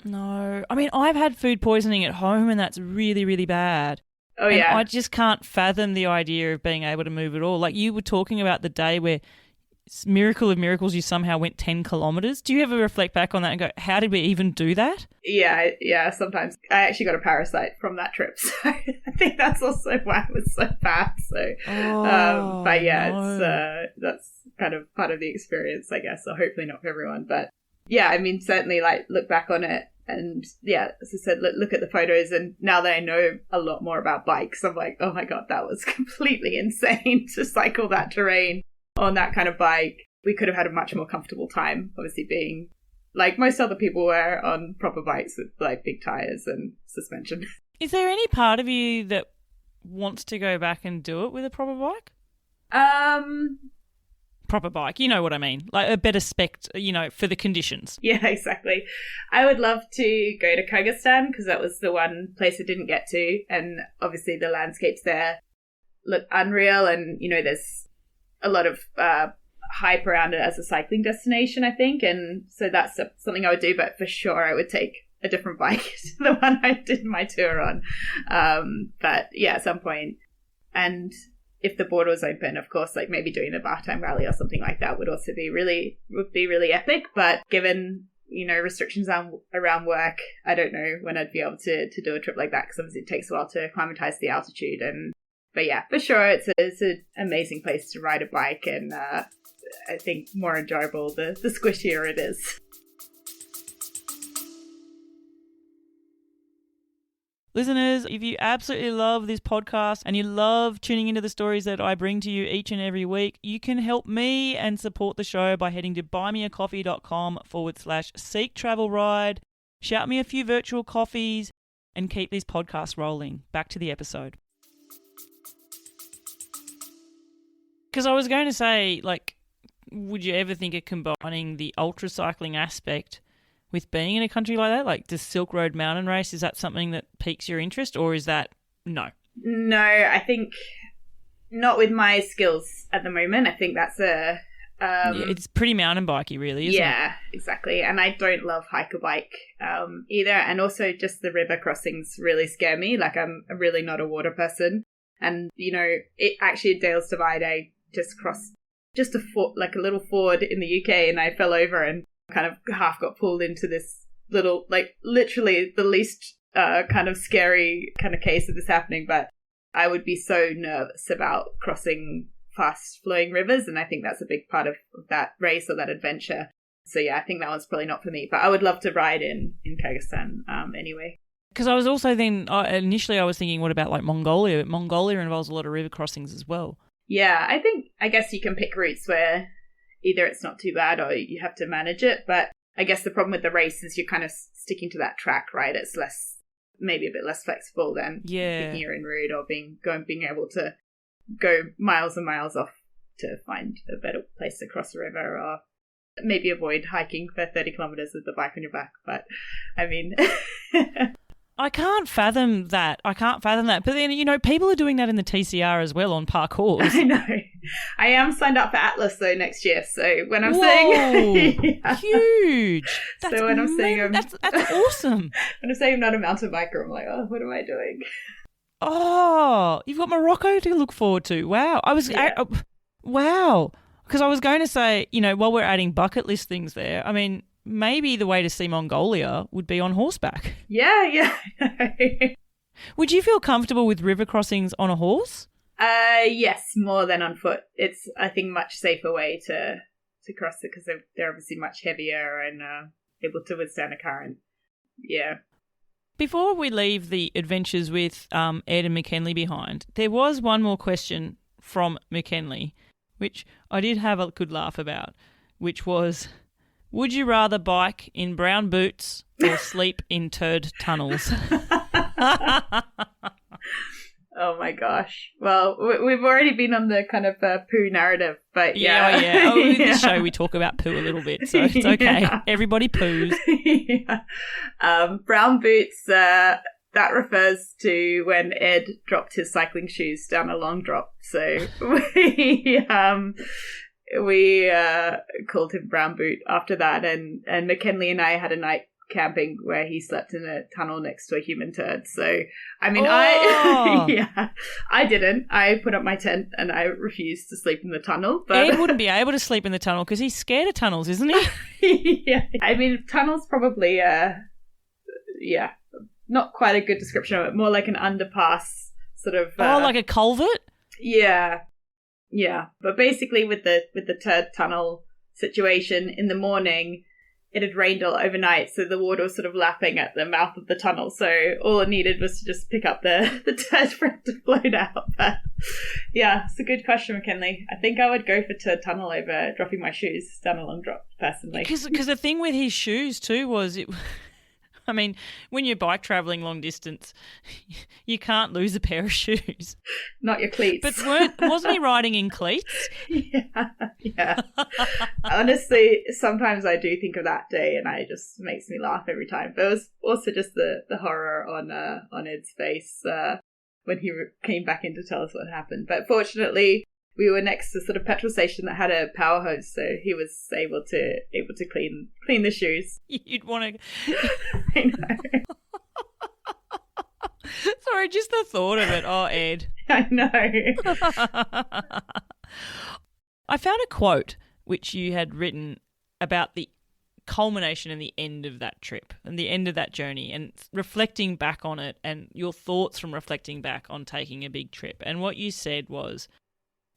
Speaker 2: No. I mean, I've had food poisoning at home, and that's really, really bad.
Speaker 1: Oh,
Speaker 2: and
Speaker 1: yeah.
Speaker 2: I just can't fathom the idea of being able to move at all. Like, you were talking about the day where, miracle of miracles, you somehow went 10 kilometres. Do you ever reflect back on that and go, how did we even do that?
Speaker 1: Yeah, sometimes. I actually got a parasite from that trip, so I think that's also why it was so bad. So, but yeah, no. That's kind of part of the experience, I guess, or hopefully not for everyone. But yeah, I mean, certainly, like, look back on it, and yeah, as I said, look at the photos, and now that I know a lot more about bikes, I'm like, oh my God, that was completely insane to cycle that terrain on that kind of bike. We could have had a much more comfortable time, obviously, being like most other people were on proper bikes with like big tires and suspension.
Speaker 2: Is there any part of you that wants to go back and do it with a proper bike? Proper bike, you know what I mean, like a better spec, for the conditions.
Speaker 1: Yeah, exactly. I would love to go to Kyrgyzstan because that was the one place I didn't get to, and obviously the landscapes there look unreal, and there's a lot of hype around it as a cycling destination, I think, and so that's something I would do, but for sure I would take a different bike to the one I did my tour on. But yeah, at some point, and if the border was open, of course, like maybe doing the Bartang Rally or something like that would also be really epic. But given restrictions around work, I don't know when I'd be able to do a trip like that, because obviously it takes a while to acclimatize the altitude. But yeah, for sure, it's an amazing place to ride a bike, and I think more enjoyable the squishier it is.
Speaker 2: Listeners, if you absolutely love this podcast and you love tuning into the stories that I bring to you each and every week, you can help me and support the show by heading to buymeacoffee.com/Seek Travel Ride. Shout me a few virtual coffees and keep these podcasts rolling. Back to the episode. Because I was going to say, like, would you ever think of combining the ultra cycling aspect with being in a country like that? Like the Silk Road Mountain Race, is that something that piques your interest, or is that no? No,
Speaker 1: I think not with my skills at the moment. I think that's
Speaker 2: it's pretty mountain bikey, really, isn't it?
Speaker 1: Yeah, exactly. And I don't love hiker bike either. And also just the river crossings really scare me. Like, I'm really not a water person. And, it actually at Dales Divide, I just crossed just a little ford in the UK, and I fell over and kind of half got pulled into this little, like, literally the least kind of scary kind of case of this happening. But I would be so nervous about crossing fast flowing rivers, and I think that's a big part of that race or that adventure. So yeah, I think that one's probably not for me, but I would love to ride in Kyrgyzstan anyway.
Speaker 2: Because I was also initially I was thinking, what about like Mongolia? Mongolia involves a lot of river crossings as well.
Speaker 1: Yeah, I guess you can pick routes where either it's not too bad or you have to manage it. But I guess the problem with the race is you're kind of sticking to that track, right? It's maybe a bit less flexible than picking your own route or being able to go miles and miles off to find a better place to cross the river, or maybe avoid hiking for 30 kilometres with the bike on your back. But, I mean...
Speaker 2: I can't fathom that. But then, you know, people are doing that in the TCR as well on parkours.
Speaker 1: I know. I am signed up for Atlas, though, next year. So when I'm saying...
Speaker 2: yeah. Huge.
Speaker 1: So when I'm saying...
Speaker 2: That's awesome.
Speaker 1: When I'm saying I'm not a mountain biker, I'm like, oh, what am I doing?
Speaker 2: Oh, you've got Morocco to look forward to. Wow. Wow. Because I was going to say, you know, while we're adding bucket list things there, I mean... maybe the way to see Mongolia would be on horseback.
Speaker 1: Yeah.
Speaker 2: Would you feel comfortable with river crossings on a horse?
Speaker 1: Yes, more than on foot. It's, I think, much safer way to cross it because they're obviously much heavier and able to withstand a current. Yeah.
Speaker 2: Before we leave the adventures with Ed and McKinley behind, there was one more question from McKinley, which I did have a good laugh about, which was... would you rather bike in brown boots or sleep in turd tunnels?
Speaker 1: Oh my gosh. Well, we've already been on the kind of poo narrative, but
Speaker 2: yeah. Yeah. Oh, in this show we talk about poo a little bit, so it's okay. Yeah. Everybody poos.
Speaker 1: Yeah. Brown boots, that refers to when Ed dropped his cycling shoes down a long drop. So we called him Brown Boot after that, and McKinley and I had a night camping where he slept in a tunnel next to a human turd. So, I mean, I didn't. I put up my tent and I refused to sleep in the tunnel. But
Speaker 2: Ed wouldn't be able to sleep in the tunnel because he's scared of tunnels, isn't
Speaker 1: he? Yeah. I mean, tunnels probably, not quite a good description of it. More like an underpass sort of.
Speaker 2: Like a culvert?
Speaker 1: Yeah. Yeah, but basically with the turd tunnel situation, in the morning, it had rained all overnight, so the water was sort of lapping at the mouth of the tunnel, so all it needed was to just pick up the turd for it to float out. But yeah, it's a good question, McKinley. I think I would go for turd tunnel over dropping my shoes down a long drop, personally.
Speaker 2: Because the thing with his shoes too was I mean, when you're bike travelling long distance, you can't lose a pair of shoes.
Speaker 1: Not your cleats.
Speaker 2: But wasn't he riding in cleats?
Speaker 1: Yeah. Honestly, sometimes I do think of that day and it just makes me laugh every time. But it was also just the horror on Ed's face when he came back in to tell us what happened. But fortunately, we were next to sort of petrol station that had a power hose, so he was able to clean the shoes.
Speaker 2: You'd want to.
Speaker 1: I know.
Speaker 2: Sorry, just the thought of it. Oh, Ed.
Speaker 1: I know.
Speaker 2: I found a quote which you had written about the culmination and the end of that trip and the end of that journey and reflecting back on it and your thoughts from reflecting back on taking a big trip. And what you said was,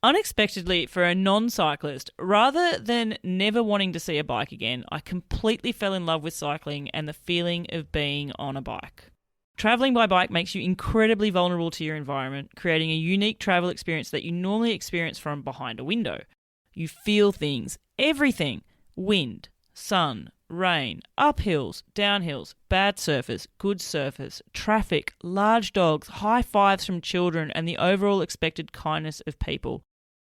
Speaker 2: unexpectedly, for a non-cyclist, rather than never wanting to see a bike again, I completely fell in love with cycling and the feeling of being on a bike. Travelling by bike makes you incredibly vulnerable to your environment, creating a unique travel experience that you normally experience from behind a window. You feel things, everything: wind, sun, rain, uphills, downhills, bad surfers, good surfers, traffic, large dogs, high fives from children, and the overall expected kindness of people.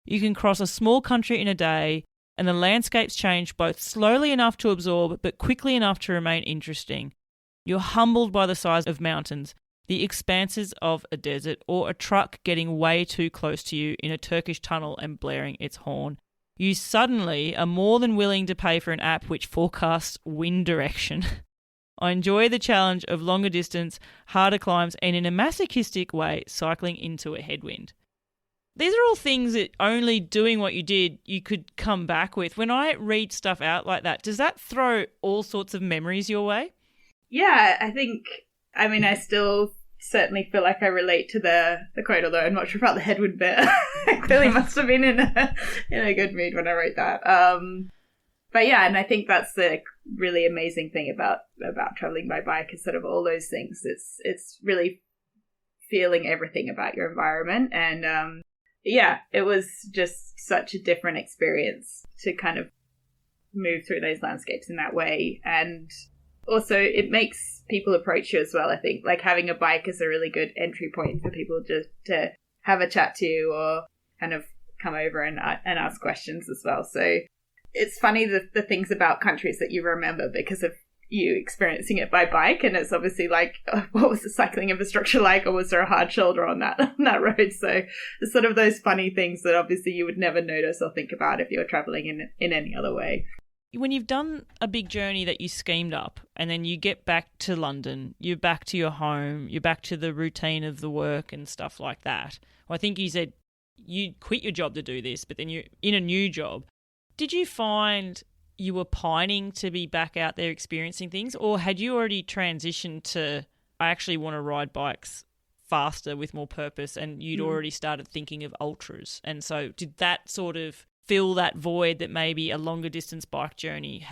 Speaker 2: You can cross a small country in a day, and the landscapes change both slowly enough to absorb but quickly enough to remain interesting. You're humbled by the size of mountains, the expanses of a desert, or a truck getting way too close to you in a Turkish tunnel and blaring its horn. You suddenly are more than willing to pay for an app which forecasts wind direction. I enjoy the challenge of longer distance, harder climbs, and in a masochistic way, cycling into a headwind. These are all things that only doing what you did, you could come back with. When I read stuff out like that, does that throw all sorts of memories your way?
Speaker 1: Yeah, I still certainly feel like I relate to the quote, although I'm not sure about the headwind bit. I clearly must have been in a good mood when I wrote that. But yeah, and I think that's the really amazing thing about traveling by bike is sort of all those things. It's really feeling everything about your environment, and yeah, it was just such a different experience to kind of move through those landscapes in that way. And also it makes people approach you as well. I think like having a bike is a really good entry point for people just to have a chat to, or kind of come over and ask questions as well. So it's funny the things about countries that you remember because of you experiencing it by bike, and it's obviously like, what was the cycling infrastructure like, or was there a hard shoulder on that road? So it's sort of those funny things that obviously you would never notice or think about if you were traveling in any other way.
Speaker 2: When you've done a big journey that you schemed up and then you get back to London, you're back to your home, you're back to the routine of the work and stuff like that. Well, I think you said you quit your job to do this, but then you're in a new job. Did you find you were pining to be back out there experiencing things, or had you already transitioned to, I actually want to ride bikes faster with more purpose, and you'd already started thinking of ultras? And so did that sort of fill that void that maybe a longer distance bike journey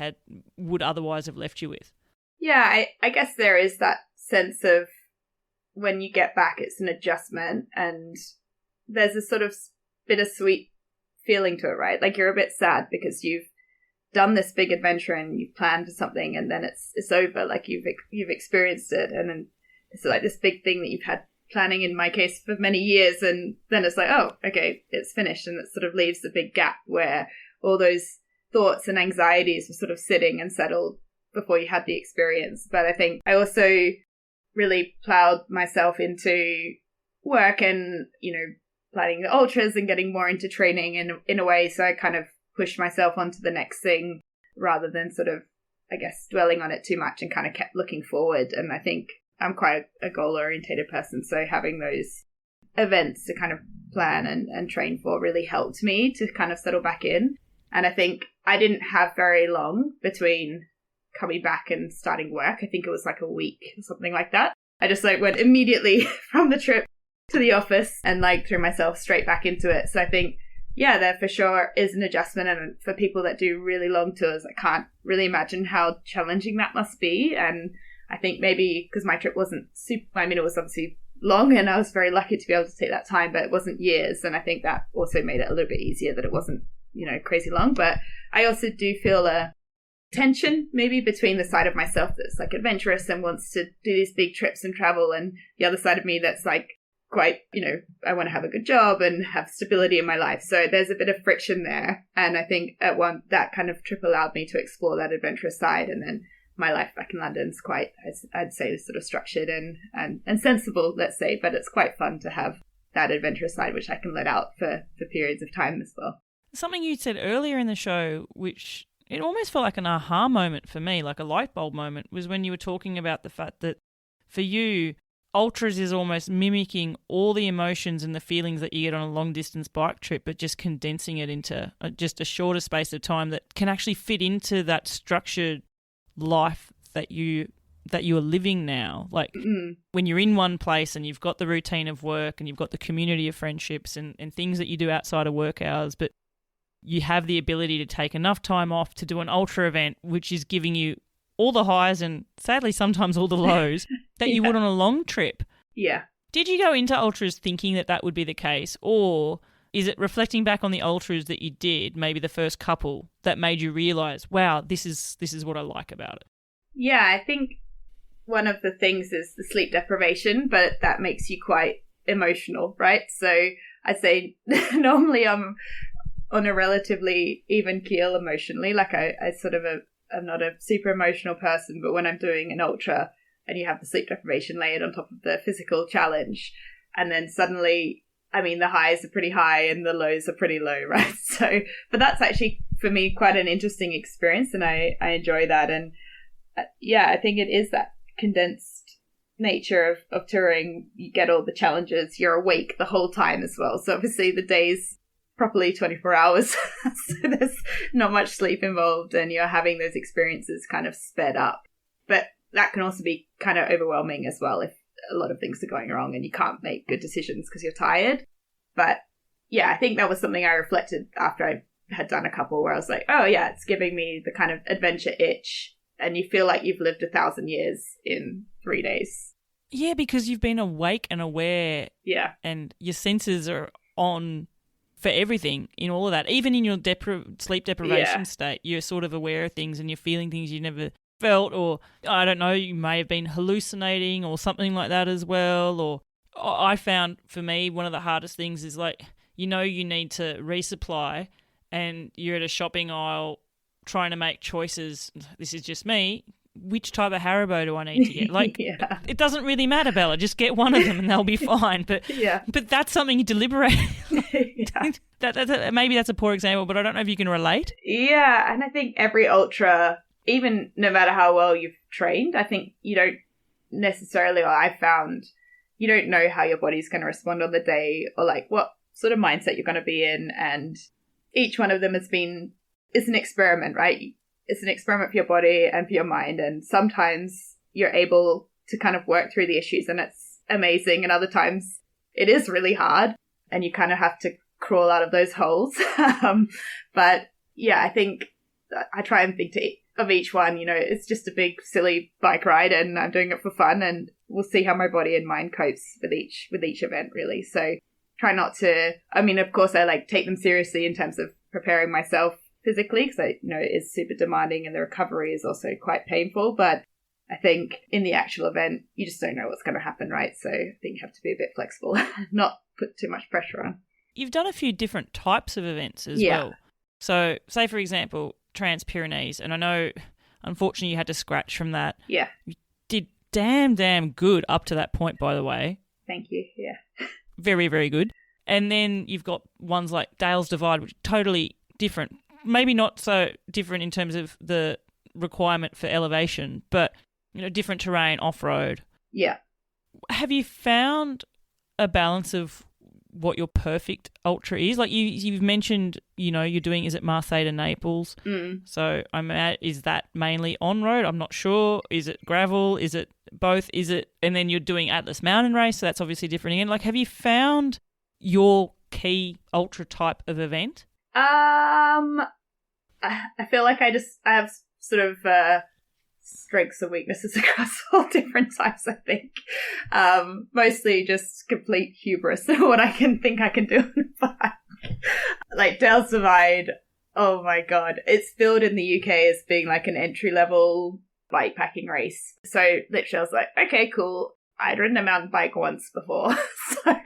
Speaker 2: would otherwise have left you with?
Speaker 1: Yeah, I guess there is that sense of when you get back, it's an adjustment, and there's a sort of bittersweet feeling to it, right? Like you're a bit sad because you've done this big adventure and you've planned for something, and then it's over. Like you've experienced it, and then it's like this big thing that you've had planning, in my case, for many years, and then it's like, oh, okay, it's finished, and it sort of leaves a big gap where all those thoughts and anxieties were sort of sitting and settled before you had the experience. But I think I also really plowed myself into work and, planning the ultras and getting more into training in a way. So I kind of pushed myself onto the next thing rather than sort of, I guess, dwelling on it too much, and kind of kept looking forward. And I think I'm quite a goal-orientated person, so having those events to kind of plan and train for really helped me to kind of settle back in. And I think I didn't have very long between coming back and starting work. I think it was like a week or something like that. I just went immediately from the trip to the office and threw myself straight back into it. So I think, yeah, there for sure is an adjustment. And for people that do really long tours, I can't really imagine how challenging that must be. And I think maybe because my trip wasn't it was obviously long, and I was very lucky to be able to take that time, but it wasn't years. And I think that also made it a little bit easier that it wasn't, crazy long. But I also do feel a tension maybe between the side of myself that's adventurous and wants to do these big trips and travel, and the other side of me that's quite, I want to have a good job and have stability in my life. So there's a bit of friction there. And I think that kind of trip allowed me to explore that adventurous side. And then my life back in London is quite, I'd say, sort of structured and sensible, let's say, but it's quite fun to have that adventurous side, which I can let out for periods of time as well.
Speaker 2: Something you said earlier in the show, which it almost felt like an aha moment for me, like a light bulb moment, was when you were talking about the fact that for you, ultras is almost mimicking all the emotions and the feelings that you get on a long distance bike trip, but just condensing it into just a shorter space of time that can actually fit into that structured life that you are living now. When you're in one place and you've got the routine of work and you've got the community of friendships and things that you do outside of work hours, but you have the ability to take enough time off to do an ultra event, which is giving you all the highs and sadly sometimes all the lows that you would on a long trip.
Speaker 1: Yeah.
Speaker 2: Did you go into ultras thinking that would be the case, or is it reflecting back on the ultras that you did, maybe the first couple, that made you realise, wow, this is what I like about it?
Speaker 1: Yeah, I think one of the things is the sleep deprivation, but that makes you quite emotional, right? So I'd say normally I'm on a relatively even keel emotionally. I sort of I'm not a super emotional person, but when I'm doing an ultra and you have the sleep deprivation layered on top of the physical challenge, and then suddenly, the highs are pretty high and the lows are pretty low, right? So, but that's actually for me quite an interesting experience, and I enjoy that. And I think it is that condensed nature of touring. You get all the challenges, you're awake the whole time as well. So obviously the day's properly 24 hours, so there's not much sleep involved, and you're having those experiences kind of sped up. But that can also be kind of overwhelming as well if a lot of things are going wrong and you can't make good decisions because you're tired. But yeah, I think that was something I reflected after I had done a couple, where I was like, oh yeah, it's giving me the kind of adventure itch, and you feel like you've lived 1,000 years in 3 days.
Speaker 2: Yeah, because you've been awake and aware.
Speaker 1: Yeah.
Speaker 2: And your senses are on for everything in all of that. Even in your sleep deprivation state, you're sort of aware of things and you're feeling things you never felt, or I don't know, you may have been hallucinating or something like that as well. Or I found for me one of the hardest things is you know you need to resupply and you're at a shopping aisle trying to make choices. This is just me. Which type of Haribo do I need to get? Like, It doesn't really matter, Bella. Just get one of them and they'll be fine. But but that's something you deliberate. Maybe that's a poor example, but I don't know if you can relate.
Speaker 1: Yeah, and I think every ultra, even no matter how well you've trained, I think you don't necessarily, or I found, you don't know how your body's going to respond on the day or like what sort of mindset you're going to be in. And each one of them is an experiment, right? It's an experiment for your body and for your mind. And sometimes you're able to kind of work through the issues and it's amazing. And other times it is really hard and you kind of have to crawl out of those holes. But yeah, I think I try and think of each one, you know, it's just a big silly bike ride and I'm doing it for fun and we'll see how my body and mind copes with each event really. So try not to, I mean, of course I like take them seriously in terms of preparing myself physically because I know it is super demanding and the recovery is also quite painful, but I think in the actual event you just don't know what's going to happen, right? So I think you have to be a bit flexible, not put too much pressure on.
Speaker 2: You've done a few different types of events as well. So say for example Trans-Pyrenees, and I know unfortunately you had to scratch from that.
Speaker 1: Yeah.
Speaker 2: You did damn good up to that point, by the way.
Speaker 1: Thank you. Yeah.
Speaker 2: Very, very good. And then you've got ones like Dale's Divide, which are totally different. Maybe not so different in terms of the requirement for elevation, but you know, different terrain, off-road.
Speaker 1: Yeah.
Speaker 2: Have you found a balance of what your perfect ultra is? Like you've mentioned, you know, you're doing, is it Marseille to Naples? So is that mainly on-road? I'm not sure. Is it gravel? Is it both? Is it, and then you're doing Atlas Mountain Race, so that's obviously different again. Like, have you found your key ultra type of event?
Speaker 1: I feel like I have sort of strengths and weaknesses across all different types, I think. Mostly just complete hubris of what I can do on a bike. Like Dale's Divide, oh my god. It's billed in the UK as being like an entry-level bike packing race. So literally I was like, okay, cool. I'd ridden a mountain bike once before. So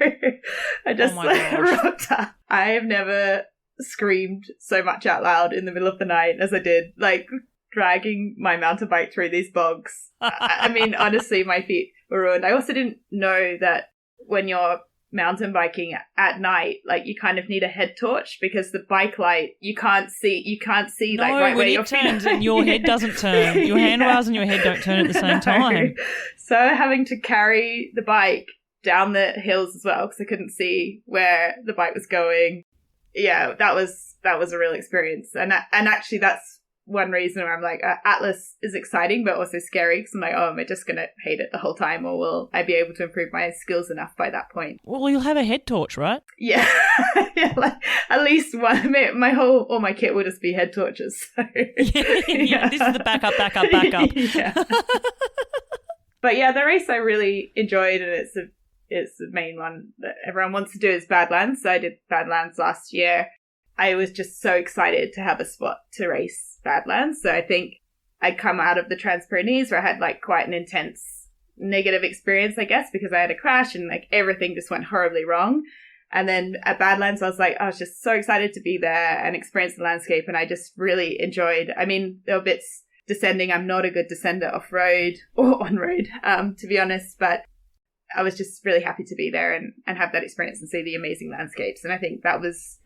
Speaker 1: I just rocked up. I have never screamed so much out loud in the middle of the night as I did, like dragging my mountain bike through these bogs. I mean, honestly, my feet were ruined. I also didn't know that when you're mountain biking at night, like you kind of need a head torch because the bike light, you can't see like right where your feet
Speaker 2: turns and your head doesn't turn. Your handlebars and your head don't turn at the same time.
Speaker 1: So having to carry the bike down the hills as well because I couldn't see where the bike was going. Yeah, that was a real experience. And actually that's one reason where I'm like, Atlas is exciting, but also scary because I'm like, oh, am I just going to hate it the whole time or will I be able to improve my skills enough by that point?
Speaker 2: Well, you'll have a head torch, right?
Speaker 1: Yeah. Yeah, like, at least one, all my kit will just be head torches. So.
Speaker 2: Yeah. This is the backup.
Speaker 1: Yeah. But yeah, the race I really enjoyed and it's the main one that everyone wants to do is Badlands. So I did Badlands last year. I was just so excited to have a spot to race Badlands. So I think I'd come out of the Trans-Pyrenees where I had like quite an intense negative experience, I guess, because I had a crash and like everything just went horribly wrong. And then at Badlands, I was just so excited to be there and experience the landscape. And I just really enjoyed, I mean, there were bits descending. I'm not a good descender off-road or on-road, to be honest, but I was just really happy to be there and have that experience and see the amazing landscapes. And I think that was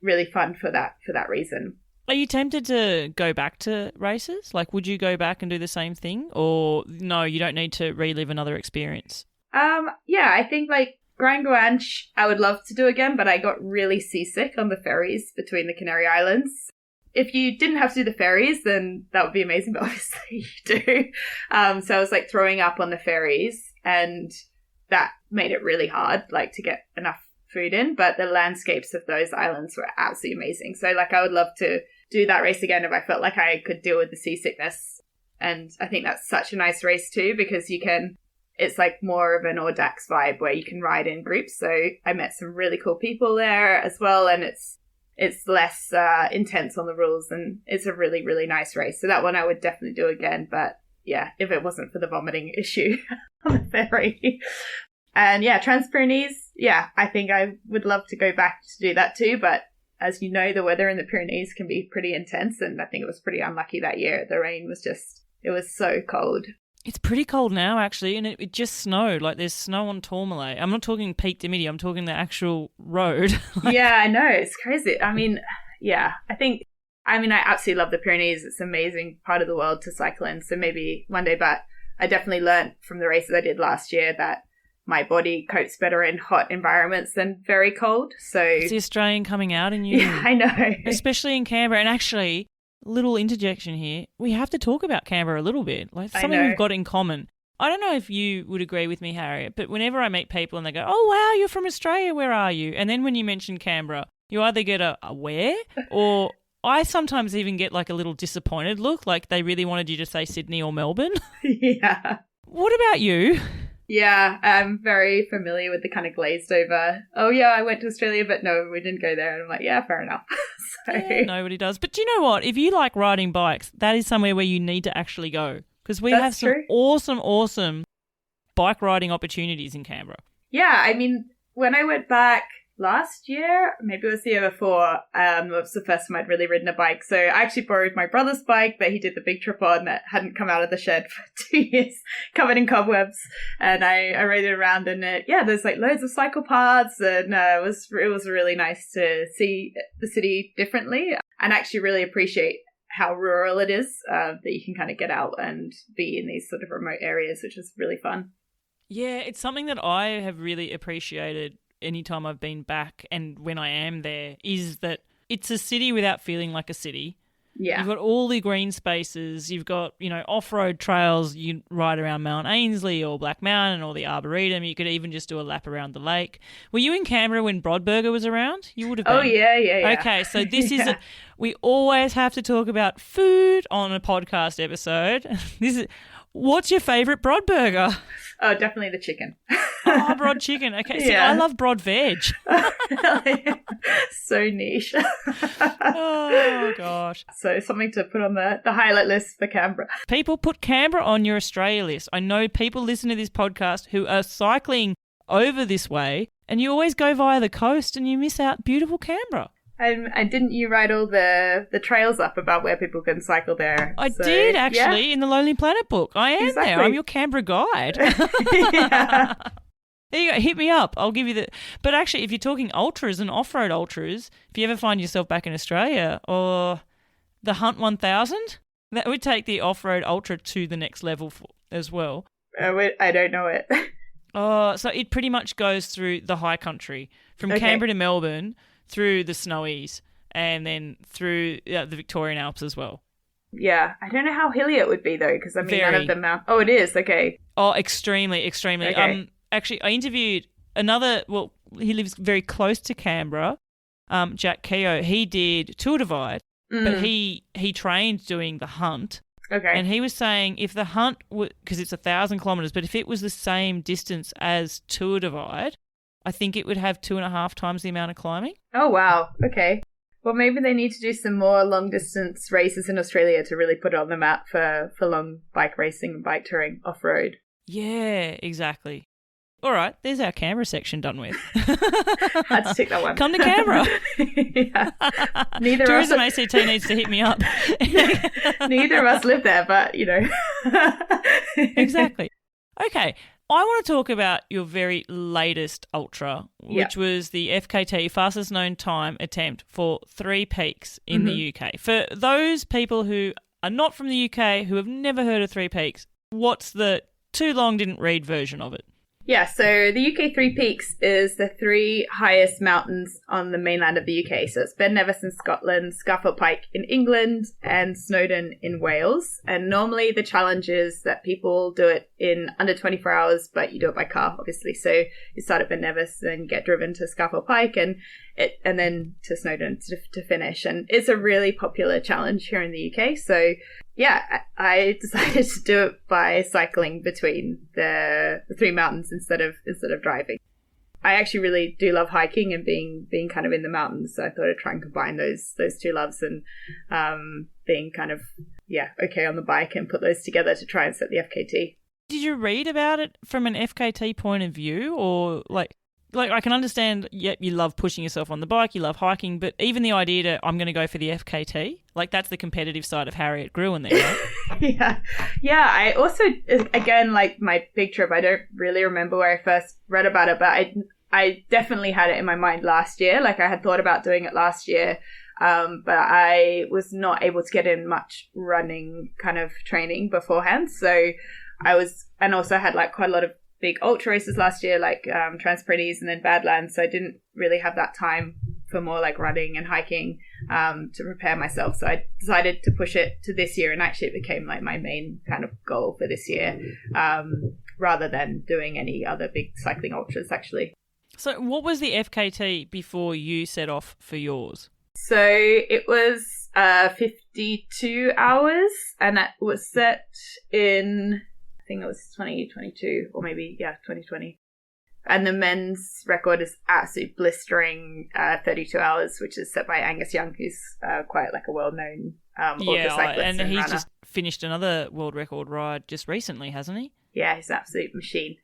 Speaker 1: really fun for that reason.
Speaker 2: Are you tempted to go back to races? Like, would you go back and do the same thing? Or no, you don't need to relive another experience?
Speaker 1: Yeah, I think like Harriet Gruen, I would love to do again, but I got really seasick on the ferries between the Canary Islands. If you didn't have to do the ferries, then that would be amazing, but obviously you do. So I was like throwing up on the ferries and that made it really hard, like to get enough food in, but the landscapes of those islands were absolutely amazing. So like I would love to do that race again if I felt like I could deal with the seasickness. And I think that's such a nice race too because it's like more of an Audax vibe where you can ride in groups. So I met some really cool people there as well and it's less intense on the rules and it's a really, really nice race. So that one I would definitely do again. But yeah, if it wasn't for the vomiting issue on the ferry. And yeah, Trans-Pyrenees, yeah, I think I would love to go back to do that too. But as you know, the weather in the Pyrenees can be pretty intense. And I think it was pretty unlucky that year. The rain was it was so cold.
Speaker 2: It's pretty cold now, actually, and it just snowed. Like, there's snow on Tourmalet. I'm not talking Peak Dimity. I'm talking the actual road.
Speaker 1: Yeah, I know. It's crazy. I mean, yeah, I absolutely love the Pyrenees. It's an amazing part of the world to cycle in. So maybe one day, but I definitely learned from the races I did last year that my body copes better in hot environments than very cold. So
Speaker 2: it's the Australian coming out in you.
Speaker 1: Yeah, I know.
Speaker 2: Especially in Canberra. And actually, little interjection here, we have to talk about Canberra a little bit. Like, something we've got in common. I don't know if you would agree with me, Harriet, but whenever I meet people and they go, oh, wow, you're from Australia, where are you? And then when you mention Canberra, you either get a where, or I sometimes even get like a little disappointed look, like they really wanted you to say Sydney or Melbourne.
Speaker 1: Yeah.
Speaker 2: What about you?
Speaker 1: Yeah, I'm very familiar with the kind of glazed over, oh yeah, I went to Australia, but no, we didn't go there. And I'm like, yeah, fair enough. So.
Speaker 2: Yeah, nobody does. But do you know what? If you like riding bikes, that is somewhere where you need to actually go, because we have some awesome bike riding opportunities in Canberra.
Speaker 1: Yeah, I mean, when I went back last year, maybe it was the year before, it was the first time I'd really ridden a bike. So I actually borrowed my brother's bike that he did the big trip on that hadn't come out of the shed for 2 years, covered in cobwebs. And I rode it around, and there's like loads of cycle paths, and it was really nice to see the city differently and actually really appreciate how rural it is, that you can kind of get out and be in these sort of remote areas, which is really fun.
Speaker 2: Yeah, it's something that I have really appreciated anytime I've been back, and when I am there, is that it's a city without feeling like a city.
Speaker 1: Yeah.
Speaker 2: You've got all the green spaces, you've got, off-road trails, you ride around Mount Ainslie or Black Mountain or the Arboretum, you could even just do a lap around the lake. Were you in Canberra when Brodberger was around? You would have been.
Speaker 1: Oh, yeah.
Speaker 2: Okay, so this is we always have to talk about food on a podcast episode. What's your favourite Brodberger?
Speaker 1: Oh, definitely the chicken.
Speaker 2: Oh, Brod chicken. Okay, see, I love Brod veg.
Speaker 1: So niche.
Speaker 2: Oh, gosh.
Speaker 1: So something to put on the highlight list for Canberra.
Speaker 2: People, put Canberra on your Australia list. I know people listen to this podcast who are cycling over this way, and you always go via the coast and you miss out beautiful Canberra.
Speaker 1: And didn't you write all the trails up about where people can cycle there?
Speaker 2: I did, actually, in the Lonely Planet book. I am
Speaker 1: exactly.
Speaker 2: there. I'm your Canberra guide.
Speaker 1: Yeah.
Speaker 2: There you go. Hit me up. I'll give you the... But actually, if you're talking ultras and off-road ultras, if you ever find yourself back in Australia, or the Hunt 1000, that would take the off-road ultra to the next level as well.
Speaker 1: I don't know it.
Speaker 2: Oh, so it pretty much goes through the high country, from Canberra to Melbourne, through the Snowies, and then through the Victorian Alps as well. Yeah.
Speaker 1: I don't know how hilly it would be, though, because, I mean, none of them are... Oh, it is? Okay.
Speaker 2: Oh, extremely. Okay. Actually, I interviewed he lives very close to Canberra, Jack Keogh. He did Tour Divide, but he trained doing the Hunt.
Speaker 1: Okay.
Speaker 2: And he was saying if the Hunt, because it's 1,000 kilometres, but if it was the same distance as Tour Divide, I think it would have 2.5 times the amount of climbing.
Speaker 1: Oh, wow. Okay. Well, maybe they need to do some more long-distance races in Australia to really put it on the map for long bike racing and bike touring off-road.
Speaker 2: Yeah, exactly. All right, there's our Canberra section done with.
Speaker 1: Had to tick that one.
Speaker 2: Come to Canberra.
Speaker 1: Yeah.
Speaker 2: Tourism ACT needs to hit me up.
Speaker 1: Neither of us live there, but,
Speaker 2: Exactly. Okay, I want to talk about your very latest ultra, which was the FKT, fastest known time attempt for 3 peaks in the UK. For those people who are not from the UK, who have never heard of 3 peaks, what's the too long didn't read version of it?
Speaker 1: Yeah, so the UK 3 Peaks is the 3 highest mountains on the mainland of the UK. So it's Ben Nevis in Scotland, Scafell Pike in England, and Snowdon in Wales. And normally the challenge is that people do it in under 24 hours, but you do it by car, obviously. So you start at Ben Nevis and get driven to Scafell Pike and then to Snowdon to finish. And it's a really popular challenge here in the UK. So yeah, I decided to do it by cycling between the 3 mountains instead of driving. I actually really do love hiking and being kind of in the mountains. So I thought I'd try and combine those 2 loves and being kind of okay on the bike and put those together to try and set the FKT.
Speaker 2: Did you read about it from an FKT point of view, or like I can understand, yep, you love pushing yourself on the bike, you love hiking, but even the idea that I'm going to go for the FKT, like that's the competitive side of Harriet Gruen there, right?
Speaker 1: Yeah. I also, again, like my big trip, I don't really remember where I first read about it, but I definitely had it in my mind last year. Like I had thought about doing it last year, but I was not able to get in much running kind of training beforehand. So I was, and also had like quite a lot of big ultra races last year, like Pyrenees and then Badlands. So I didn't really have that time for more like running and hiking to prepare myself. So I decided to push it to this year, and actually it became like my main kind of goal for this year, rather than doing any other big cycling ultras actually.
Speaker 2: So what was the FKT before you set off for yours?
Speaker 1: So it was 52 hours, and that was set in, I think it was 2022 or maybe 2020, and the men's record is absolutely blistering 32 hours, which is set by Angus Young, who's quite like a well-known ultra cyclist
Speaker 2: and he's
Speaker 1: runner.
Speaker 2: just finished another world record ride just recently, hasn't he?
Speaker 1: Yeah, he's an absolute machine.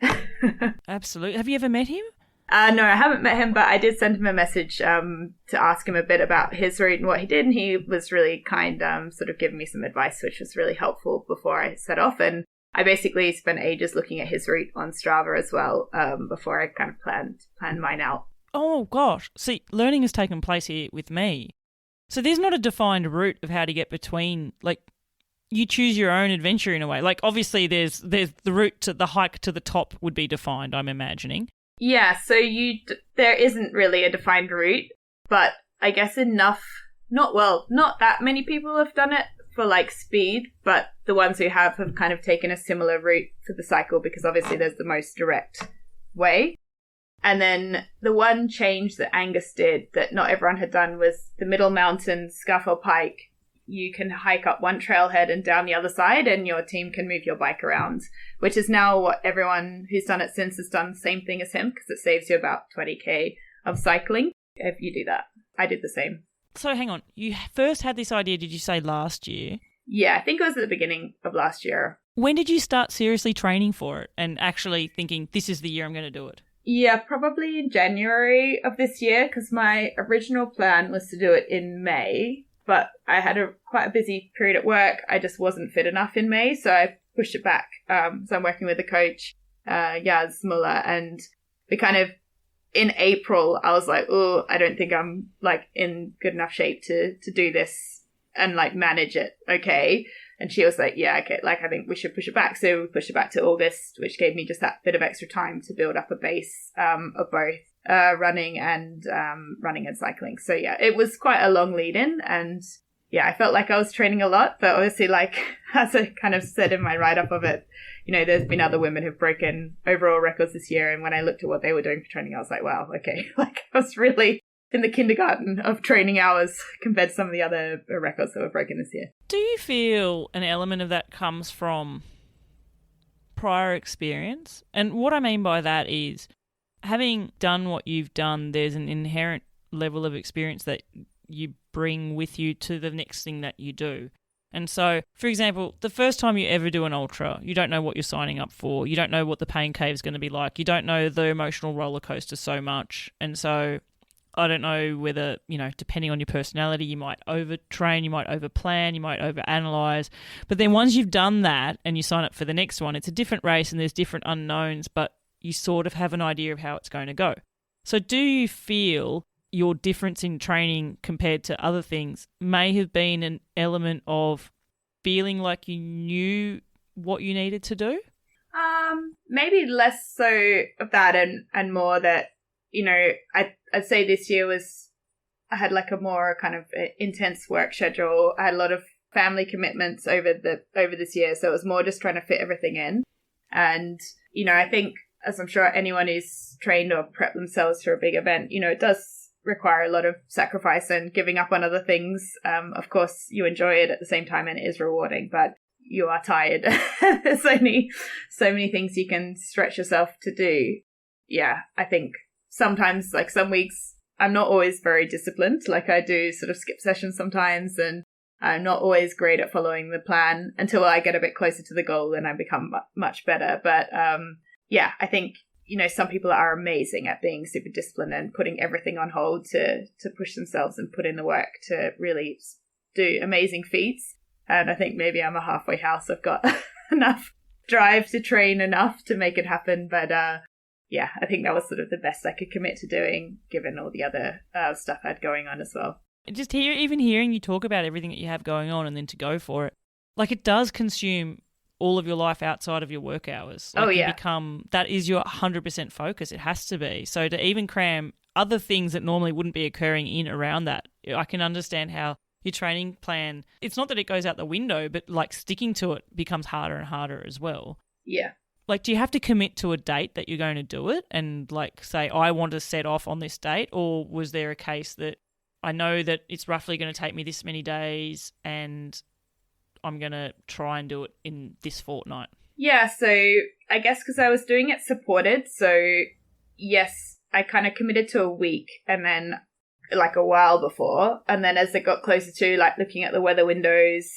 Speaker 2: Absolutely. Have you ever met him?
Speaker 1: No, I haven't met him, but I did send him a message to ask him a bit about his route and what he did, and he was really kind, sort of giving me some advice, which was really helpful before I set off. And I basically spent ages looking at his route on Strava as well, before I kind of planned mine out.
Speaker 2: Oh, gosh. See, learning has taken place here with me. So there's not a defined route of how to get between, like, you choose your own adventure in a way. Like, obviously there's the route to the hike to the top would be defined, I'm imagining.
Speaker 1: Yeah, so there isn't really a defined route, but I guess not that many people have done it for like speed, but the ones who have kind of taken a similar route for the cycle, because obviously there's the most direct way. And then the one change that Angus did that not everyone had done was the middle mountain, Scafell Pike. You can hike up one trailhead and down the other side, and your team can move your bike around, which is now what everyone who's done it since has done the same thing as him, because it saves you about 20k of cycling if you do that. I did the same.
Speaker 2: So hang on, you first had this idea, did you say last year?
Speaker 1: Yeah, I think it was at the beginning of last year.
Speaker 2: When did you start seriously training for it and actually thinking, this is the year I'm going to do it?
Speaker 1: Yeah, probably in January of this year, because my original plan was to do it in May. But I had quite a busy period at work. I just wasn't fit enough in May, so I pushed it back. So I'm working with a coach, Yaz Muller, and we kind of, in April, I was like, oh, I don't think I'm like in good enough shape to do this and like manage it. Okay. And she was like, yeah, okay, like I think we should push it back. So we pushed it back to August, which gave me just that bit of extra time to build up a base of both running and cycling. So yeah, it was quite a long lead in, and yeah, I felt like I was training a lot, but obviously, like as I kind of said in my write-up of it, you know, there's been other women who've broken overall records this year, and when I looked at what they were doing for training, I was like, wow, okay, like I was really in the kindergarten of training hours compared to some of the other records that were broken this year.
Speaker 2: Do you feel an element of that comes from prior experience? And what I mean by that is, having done what you've done, there's an inherent level of experience that you bring with you to the next thing that you do. And so, for example, the first time you ever do an ultra, you don't know what you're signing up for. You don't know what the pain cave is going to be like. You don't know the emotional roller coaster so much. And so I don't know whether, you know, depending on your personality, you might overtrain, you might overplan, you might overanalyze. But then once you've done that and you sign up for the next one, it's a different race and there's different unknowns, but you sort of have an idea of how it's going to go. So do you feel your difference in training compared to other things may have been an element of feeling like you knew what you needed to do?
Speaker 1: Maybe less so of that and more that, you know, I'd say this year I had like a more kind of intense work schedule. I had a lot of family commitments over this year, so it was more just trying to fit everything in. And, you know, I think, as I'm sure anyone who's trained or prepped themselves for a big event, you know, it does require a lot of sacrifice and giving up on other things. Of course, you enjoy it at the same time and it is rewarding, but you are tired. There's only so many things you can stretch yourself to do. Yeah, I think sometimes, like some weeks, I'm not always very disciplined. Like I do sort of skip sessions sometimes, and I'm not always great at following the plan until I get a bit closer to the goal, then I become much better. But yeah, I think, some people are amazing at being super disciplined and putting everything on hold to push themselves and put in the work to really do amazing feats. And I think maybe I'm a halfway house. I've got enough drive to train enough to make it happen. But yeah, I think that was sort of the best I could commit to doing, given all the other stuff I had going on as well.
Speaker 2: Just even hearing you talk about everything that you have going on and then to go for it, like it does consume all of your life outside of your work hours. Like that is your 100% focus. It has to be. So to even cram other things that normally wouldn't be occurring in around that, I can understand how your training plan, it's not that it goes out the window, but like sticking to it becomes harder and harder as well.
Speaker 1: Yeah.
Speaker 2: Like, do you have to commit to a date that you're going to do it and like say, I want to set off on this date? Or was there a case that I know that it's roughly going to take me this many days and I'm going to try and do it in this fortnight?
Speaker 1: Yeah, so I guess because I was doing it supported, so yes, I kind of committed to a week and then like a while before. And then as it got closer to like looking at the weather windows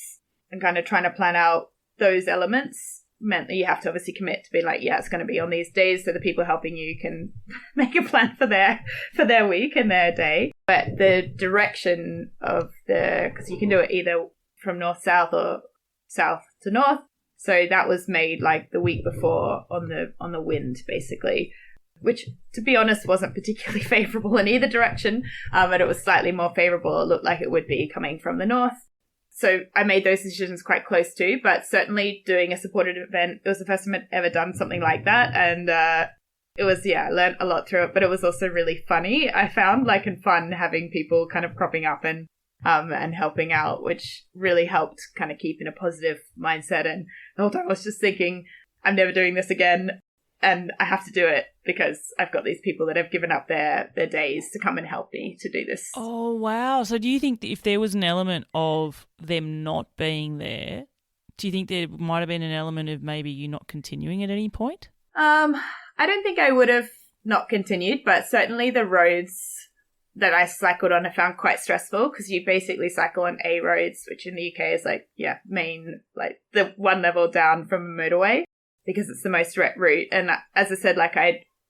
Speaker 1: and kind of trying to plan out those elements meant that you have to obviously commit to be like, yeah, it's going to be on these days so the people helping you can make a plan for their week and their day. But the direction of because you can do it either from north-south or south to north. So that was made like the week before on the wind, basically, which, to be honest, wasn't particularly favourable in either direction. But it was slightly more favourable. It looked like it would be coming from the north. So I made those decisions quite close to, but certainly doing a supported event, it was the first time I'd ever done something like that. And it was, I learned a lot through it, but it was also really funny. I found and fun having people kind of cropping up and helping out, which really helped kind of keep in a positive mindset. And the whole time I was just thinking, I'm never doing this again. And I have to do it because I've got these people that have given up their days to come and help me to do this.
Speaker 2: Oh, wow. So do you think that if there was an element of them not being there, do you think there might have been an element of maybe you not continuing at any point?
Speaker 1: I don't think I would have not continued, but certainly the roads that I cycled on I found quite stressful because you basically cycle on A roads, which in the UK is main, the one level down from a motorway, because it's the most direct route. And as I said,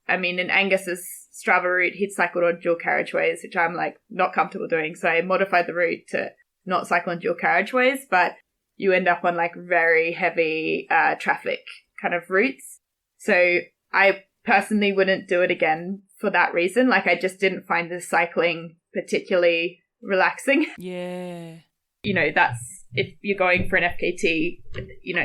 Speaker 1: in Angus's Strava route, he'd cycled on dual carriageways, which I'm not comfortable doing. So I modified the route to not cycle on dual carriageways, but you end up on very heavy traffic kind of routes. So I personally wouldn't do it again for that reason. I just didn't find the cycling particularly relaxing.
Speaker 2: Yeah.
Speaker 1: That's, if you're going for an FKT,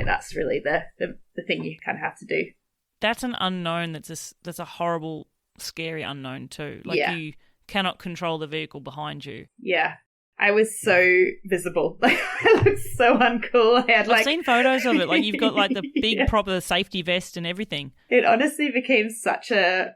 Speaker 1: that's really the thing you kind of have to do.
Speaker 2: That's an unknown that's a horrible, scary unknown too. You cannot control the vehicle behind you.
Speaker 1: Yeah. I was so visible. I looked so uncool. I've
Speaker 2: seen photos of it. You've got the big proper safety vest and everything.
Speaker 1: It honestly became such a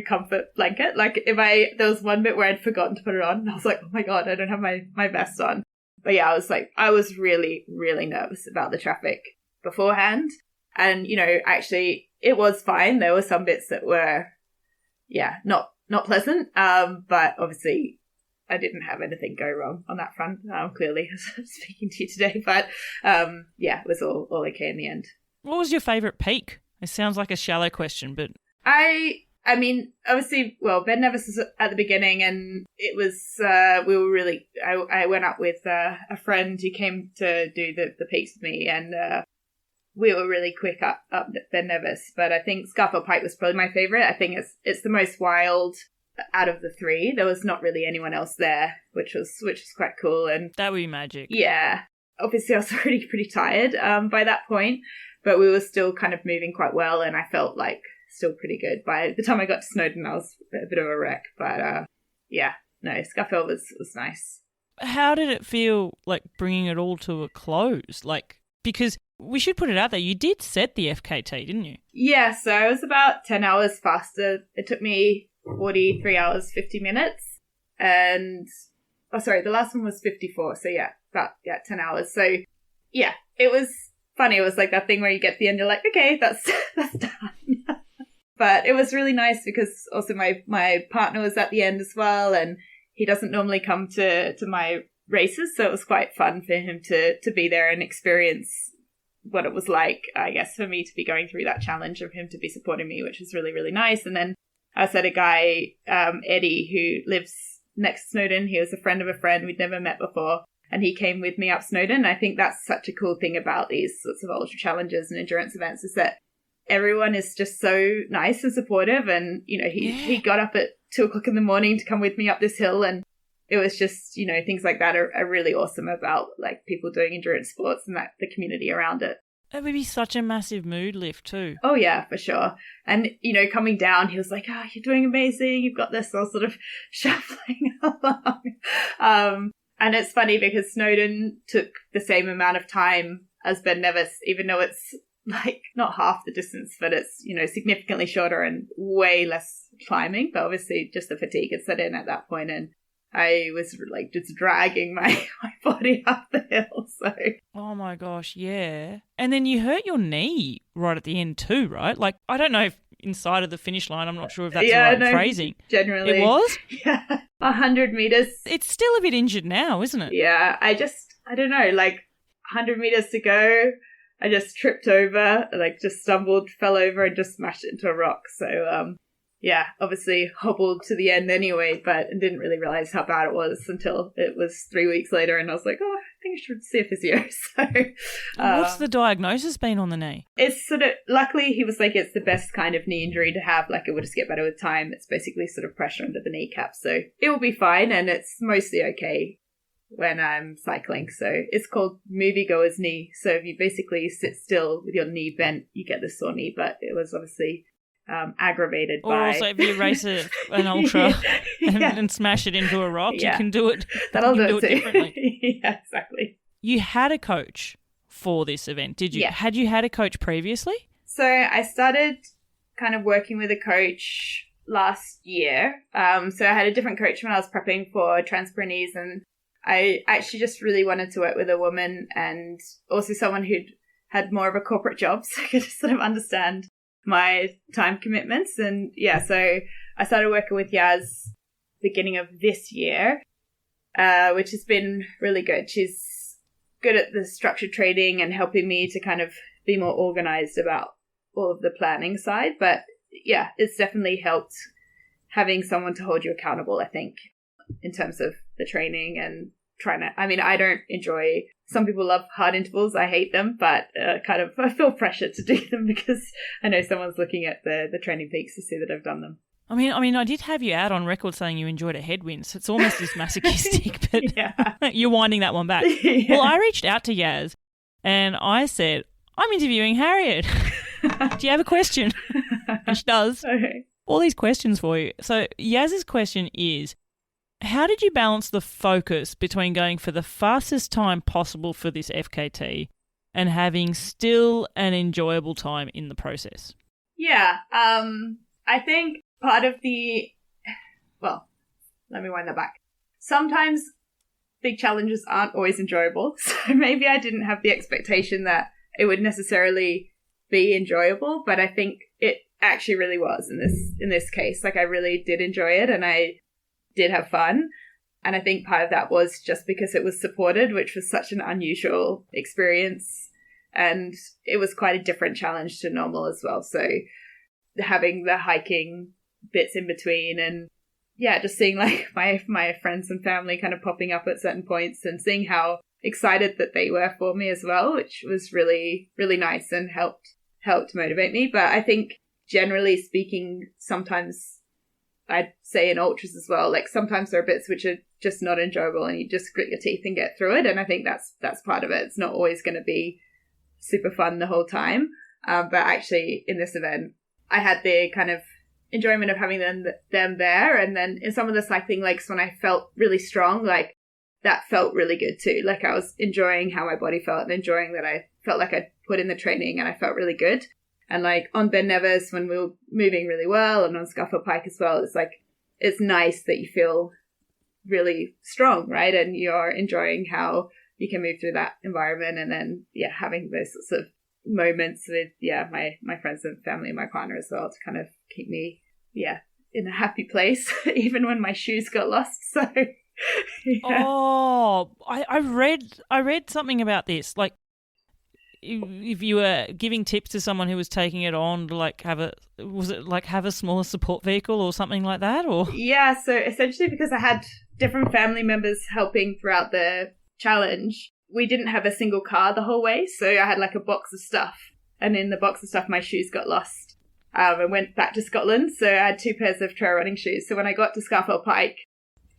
Speaker 1: comfort blanket. There was one bit where I'd forgotten to put it on and I was like, oh my God, I don't have my vest on. But yeah, I was really, really nervous about the traffic beforehand. And, actually it was fine. There were some bits that were, not pleasant. But obviously I didn't have anything go wrong on that front, clearly, as I'm speaking to you today. But it was all okay in the end. What
Speaker 2: was your favourite peak? It sounds like a shallow question, but...
Speaker 1: I mean, obviously, Ben Nevis was at the beginning, and it was, I went up with a friend who came to do the peaks with me, and we were really quick up Ben Nevis. But I think Scafell Pike was probably my favourite. I think it's the most wild out of the three. There was not really anyone else there, which was quite cool. And
Speaker 2: that would be magic.
Speaker 1: Yeah. Obviously, I was already pretty tired by that point, but we were still kind of moving quite well, and I felt still pretty good. By the time I got to Snowdon, I was a bit of a wreck. But Scafell was nice.
Speaker 2: How did it feel bringing it all to a close? Because we should put it out there, you did set the FKT, didn't you?
Speaker 1: Yeah, so I was about 10 hours faster. It took me 43 hours, 50 minutes. And, the last one was 54. So about 10 hours. So yeah, it was funny. It was that thing where you get to the end, you're like, okay, that's done. But it was really nice because also my partner was at the end as well, and he doesn't normally come to my races, so it was quite fun for him to be there and experience what it was like, I guess, for me to be going through that challenge, of him to be supporting me, which was really, really nice. And then I also had a guy, Eddie, who lives next to Snowdon. He was a friend of a friend we'd never met before, and he came with me up Snowdon. I think that's such a cool thing about these sorts of ultra challenges and endurance events, is that everyone is just so nice and supportive. And, you know, he got up at 2:00 in the morning to come with me up this hill, and it was just, you know, things like that are really awesome about like people doing endurance sports and that the community around it.
Speaker 2: It would be such a massive mood lift too.
Speaker 1: Oh yeah, for sure. And, you know, coming down, he was like, "Oh, you're doing amazing. You've got this." All sort of shuffling along. And it's funny because Snowdon took the same amount of time as Ben Nevis, even though it's like not half the distance, but it's, you know, significantly shorter and way less climbing. But obviously just the fatigue had set in at that point, and I was like just dragging my body up the hill. So.
Speaker 2: Oh my gosh, yeah. And then you hurt your knee right at the end too, right? Like, I don't know if inside of the finish line, I'm not sure if that's the right phrasing.
Speaker 1: Generally.
Speaker 2: It was?
Speaker 1: Yeah. 100 meters.
Speaker 2: It's still a bit injured now, isn't it?
Speaker 1: Yeah. I don't know, like 100 meters to go. I just tripped over, like just stumbled, fell over and just smashed it into a rock. So, yeah, obviously hobbled to the end anyway, but didn't really realize how bad it was until it was 3 weeks later, and I was like, oh, I think I should see a physio. So,
Speaker 2: what's the diagnosis been on the knee?
Speaker 1: It's sort of, luckily he was like, it's the best kind of knee injury to have, like it will just get better with time. It's basically sort of pressure under the kneecap, so it will be fine, and it's mostly okay when I'm cycling. So it's called moviegoer's knee. So if you basically sit still with your knee bent, you get the sore knee, but it was obviously aggravated
Speaker 2: or
Speaker 1: by...
Speaker 2: also if you race an ultra and smash it into a rock, you can do it.
Speaker 1: That'll do it
Speaker 2: differently.
Speaker 1: Yeah, exactly.
Speaker 2: You had a coach for this event, did you?
Speaker 1: Yeah.
Speaker 2: Had you had a coach previously?
Speaker 1: So I started kind of working with a coach last year. So I had a different coach when I was prepping for Pyrenees, and I actually just really wanted to work with a woman and also someone who'd had more of a corporate job, so I could sort of understand my time commitments. And yeah, so I started working with Yaz beginning of this year, which has been really good. She's good at the structured training and helping me to kind of be more organized about all of the planning side. But yeah, it's definitely helped having someone to hold you accountable, I think, in terms of the training and trying to, I mean, I don't enjoy, some people love hard intervals. I hate them, but kind of, I feel pressure to do them because I know someone's looking at the training peaks to see that I've done them.
Speaker 2: I mean, I did have you out on record saying you enjoyed a headwind, so it's almost as masochistic, but
Speaker 1: yeah.
Speaker 2: You're winding that one back.
Speaker 1: Yeah.
Speaker 2: Well, I reached out to Yaz and I said, I'm interviewing Harriet. Do you have a question? And she does.
Speaker 1: Okay.
Speaker 2: All these questions for you. So Yaz's question is, how did you balance the focus between going for the fastest time possible for this FKT and having still an enjoyable time in the process?
Speaker 1: Yeah, I think part of well, let me wind that back. Sometimes big challenges aren't always enjoyable, so maybe I didn't have the expectation that it would necessarily be enjoyable, but I think it actually really was in this case. Like, I really did enjoy it and I did have fun. And I think part of that was just because it was supported, which was such an unusual experience. And it was quite a different challenge to normal as well. So having the hiking bits in between and yeah, just seeing like my friends and family kind of popping up at certain points and seeing how excited that they were for me as well, which was really, really nice and helped motivate me. But I think generally speaking, sometimes I'd say in ultras as well, like sometimes there are bits which are just not enjoyable and you just grit your teeth and get through it. And I think that's part of it. It's not always going to be super fun the whole time. But actually in this event, I had the kind of enjoyment of having them there. And then in some of the cycling legs, when I felt really strong, like that felt really good too. Like I was enjoying how my body felt and enjoying that I felt like I'd put in the training and I felt really good. And like on Ben Nevis, when we were moving really well, and on Scafell Pike as well, it's like, it's nice that you feel really strong, right? And you're enjoying how you can move through that environment. And then, yeah, having those sorts of moments with, yeah, my friends and family and my partner as well to kind of keep me, yeah, in a happy place, even when my shoes got lost. So Yeah.
Speaker 2: Oh, I read something about this. Like, if you were giving tips to someone who was taking it on to like have a smaller support vehicle or something like that, or
Speaker 1: Yeah, so essentially because I had different family members helping throughout the challenge, we didn't have a single car the whole way, so I had like a box of stuff, and in the box of stuff my shoes got lost. I went back to Scotland, so I had 2 pairs of trail running shoes. So when I got to Scafell Pike,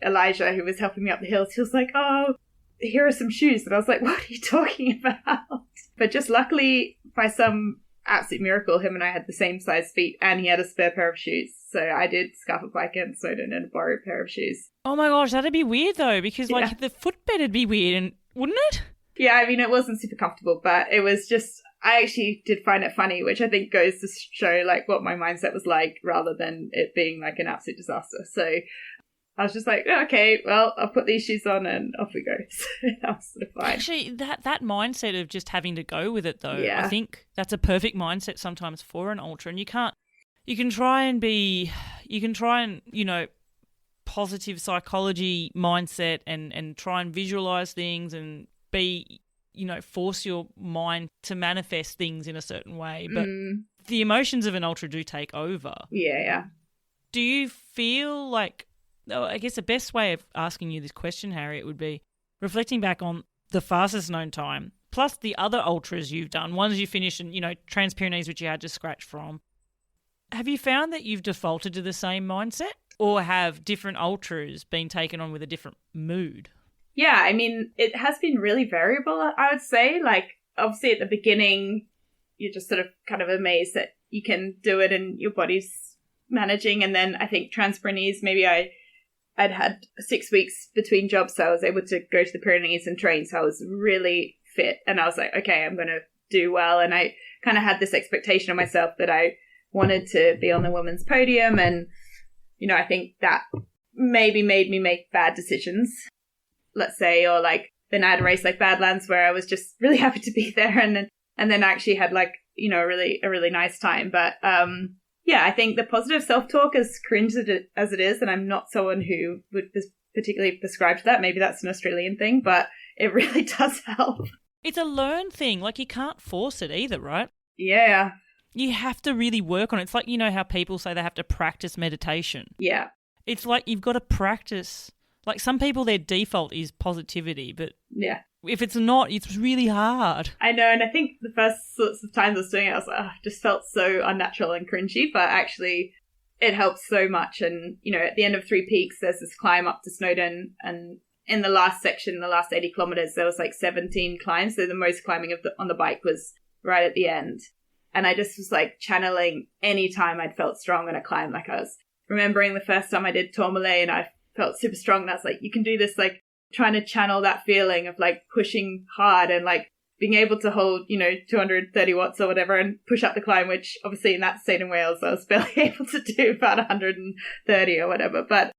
Speaker 1: Elijah, who was helping me up the hills, he was like, "Oh, here are some shoes." And I was like, "What are you talking about?" But just luckily, by some absolute miracle, him and I had the same size feet, and he had a spare pair of shoes. So I did Scafell Pike and Snowdon and a borrowed pair of shoes.
Speaker 2: oh my gosh, that'd be weird though, because like the footbed would be weird, and wouldn't it?
Speaker 1: Yeah, I mean, it wasn't super comfortable, but it was just, I actually did find it funny, which I think goes to show like what my mindset was like, rather than it being like an absolute disaster. So I was just like, oh, okay, well, I'll put these shoes on and off we go. So that was sort of fine.
Speaker 2: Actually, that mindset of just having to go with it though,
Speaker 1: Yeah.
Speaker 2: I think that's a perfect mindset sometimes for an ultra, and you can try and, you know, positive psychology mindset and try and visualize things and be, you know, force your mind to manifest things in a certain way. But the emotions of an ultra do take over.
Speaker 1: Yeah.
Speaker 2: Do you feel like, I guess the best way of asking you this question, Harriet, would be reflecting back on the fastest known time, plus the other ultras you've done, ones you finished and, you know, Trans-Pyrenees, which you had to scratch from. Have you found that you've defaulted to the same mindset, or have different ultras been taken on with a different mood?
Speaker 1: Yeah, I mean, it has been really variable, I would say. Like, obviously at the beginning, you're just sort of kind of amazed that you can do it and your body's managing. And then I think Trans-Pyrenees, maybe I'd had 6 weeks between jobs, so I was able to go to the Pyrenees and train. So I was really fit, and I was like, okay, I'm going to do well. And I kind of had this expectation of myself that I wanted to be on the women's podium. And, you know, I think that maybe made me make bad decisions, let's say, or like then I had a race like Badlands where I was just really happy to be there, and then actually had like, you know, a really nice time. But yeah, I think the positive self-talk, as cringe as it is, and I'm not someone who would particularly prescribe to that. Maybe that's an Australian thing, but it really does help.
Speaker 2: It's a learned thing. Like, you can't force it either, right?
Speaker 1: Yeah.
Speaker 2: You have to really work on it. It's like, you know how people say they have to practice meditation.
Speaker 1: Yeah.
Speaker 2: It's like you've got to practice. Like, some people, their default is positivity, but
Speaker 1: yeah,
Speaker 2: if it's not, it's really hard.
Speaker 1: I know, and I think the first sorts of times I was doing it, I was like, it just felt so unnatural and cringy, but actually it helps so much. And, you know, at the end of 3 peaks, there's this climb up to Snowdon, and in the last section, the last 80 kilometers, there was like 17 climbs, so the most climbing on the bike was right at the end. And I just was like channeling any time I'd felt strong on a climb. Like, I was remembering the first time I did Tourmalet and I felt super strong, and I was like, you can do this, like trying to channel that feeling of like pushing hard and like being able to hold, you know, 230 watts or whatever and push up the climb, which obviously in that state in Wales, I was barely able to do about 130 or whatever. But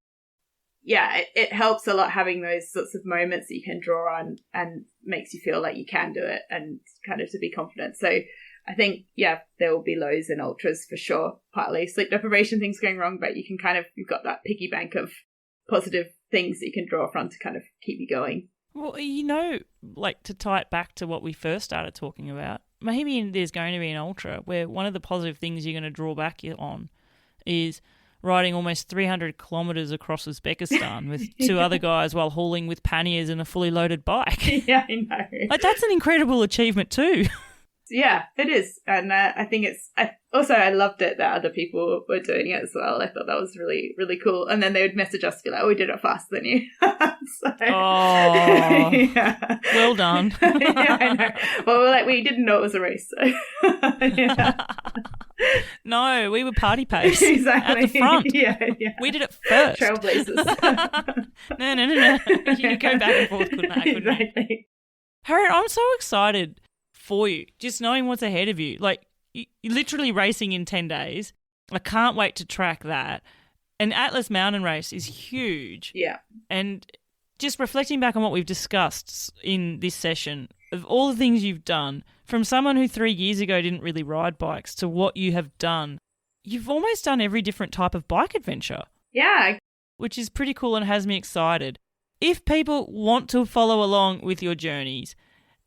Speaker 1: yeah, it helps a lot having those sorts of moments that you can draw on and makes you feel like you can do it and kind of to be confident. So I think, yeah, there will be lows in ultras for sure. Partly sleep deprivation, things going wrong, but you can kind of, you've got that piggy bank of positive things that you can draw from to kind of keep you going.
Speaker 2: Well, you know, like, to tie it back to what we first started talking about, maybe there's going to be an ultra where one of the positive things you're going to draw back on is riding almost 300 kilometres across Uzbekistan with 2 other guys while hauling with panniers and a fully loaded bike.
Speaker 1: Yeah, I know.
Speaker 2: Like, that's an incredible achievement too.
Speaker 1: Yeah, it is. And I think I loved it that other people were doing it as well. I thought that was really, really cool. And then they would message us, be like, oh, we did it faster than you. So,
Speaker 2: oh,
Speaker 1: yeah.
Speaker 2: Well done.
Speaker 1: Yeah, I know. Well, we're like, we didn't know it was a race. So. Yeah.
Speaker 2: No, we were party pace.
Speaker 1: Exactly.
Speaker 2: At the front.
Speaker 1: Yeah.
Speaker 2: We did it first.
Speaker 1: Trailblazers.
Speaker 2: No. You go back and forth, couldn't I?
Speaker 1: Exactly.
Speaker 2: Harriet, I'm so excited for you, just knowing what's ahead of you. Like, you're literally racing in 10 days. I can't wait to track that. An Atlas Mountain Race is huge.
Speaker 1: Yeah.
Speaker 2: And just reflecting back on what we've discussed in this session, of all the things you've done, from someone who 3 years ago didn't really ride bikes to what you have done, you've almost done every different type of bike adventure.
Speaker 1: Yeah.
Speaker 2: Which is pretty cool and has me excited. if people want to follow along with your journeys,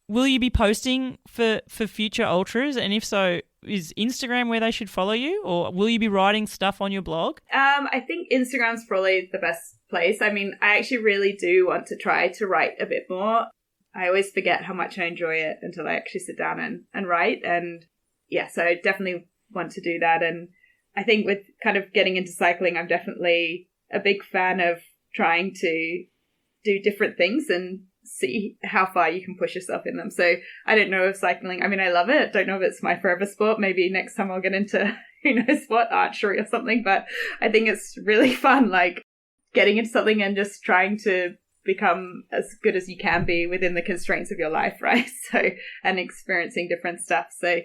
Speaker 2: will you be posting for future ultras? And if so, is Instagram where they should follow you, or will you be writing stuff on your blog?
Speaker 1: I think Instagram's probably the best place. I mean, I actually really do want to try to write a bit more. I always forget how much I enjoy it until I actually sit down and write. And yeah, so I definitely want to do that. And I think with kind of getting into cycling, I'm definitely a big fan of trying to do different things and see how far you can push yourself in them. So I don't know if cycling, I mean, I love it. Don't know if it's my forever sport. Maybe next time I'll get into, who knows what, archery or something. But I think it's really fun, like getting into something and just trying to become as good as you can be within the constraints of your life, right? So, and experiencing different stuff. So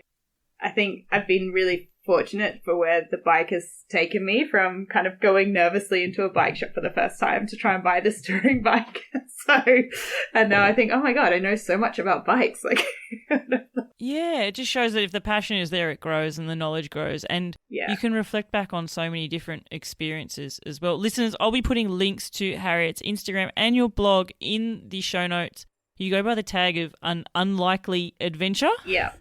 Speaker 1: I think I've been really fortunate for where the bike has taken me, from kind of going nervously into a bike shop for the first time to try and buy this touring bike. So, and now I think, oh my God, I know so much about bikes. Like,
Speaker 2: yeah, it just shows that if the passion is there, it grows and the knowledge grows, and you can reflect back on so many different experiences as well. Listeners, I'll be putting links to Harriet's Instagram and your blog in the show notes. You go by the tag of An Unlikely Adventure.
Speaker 1: Yeah.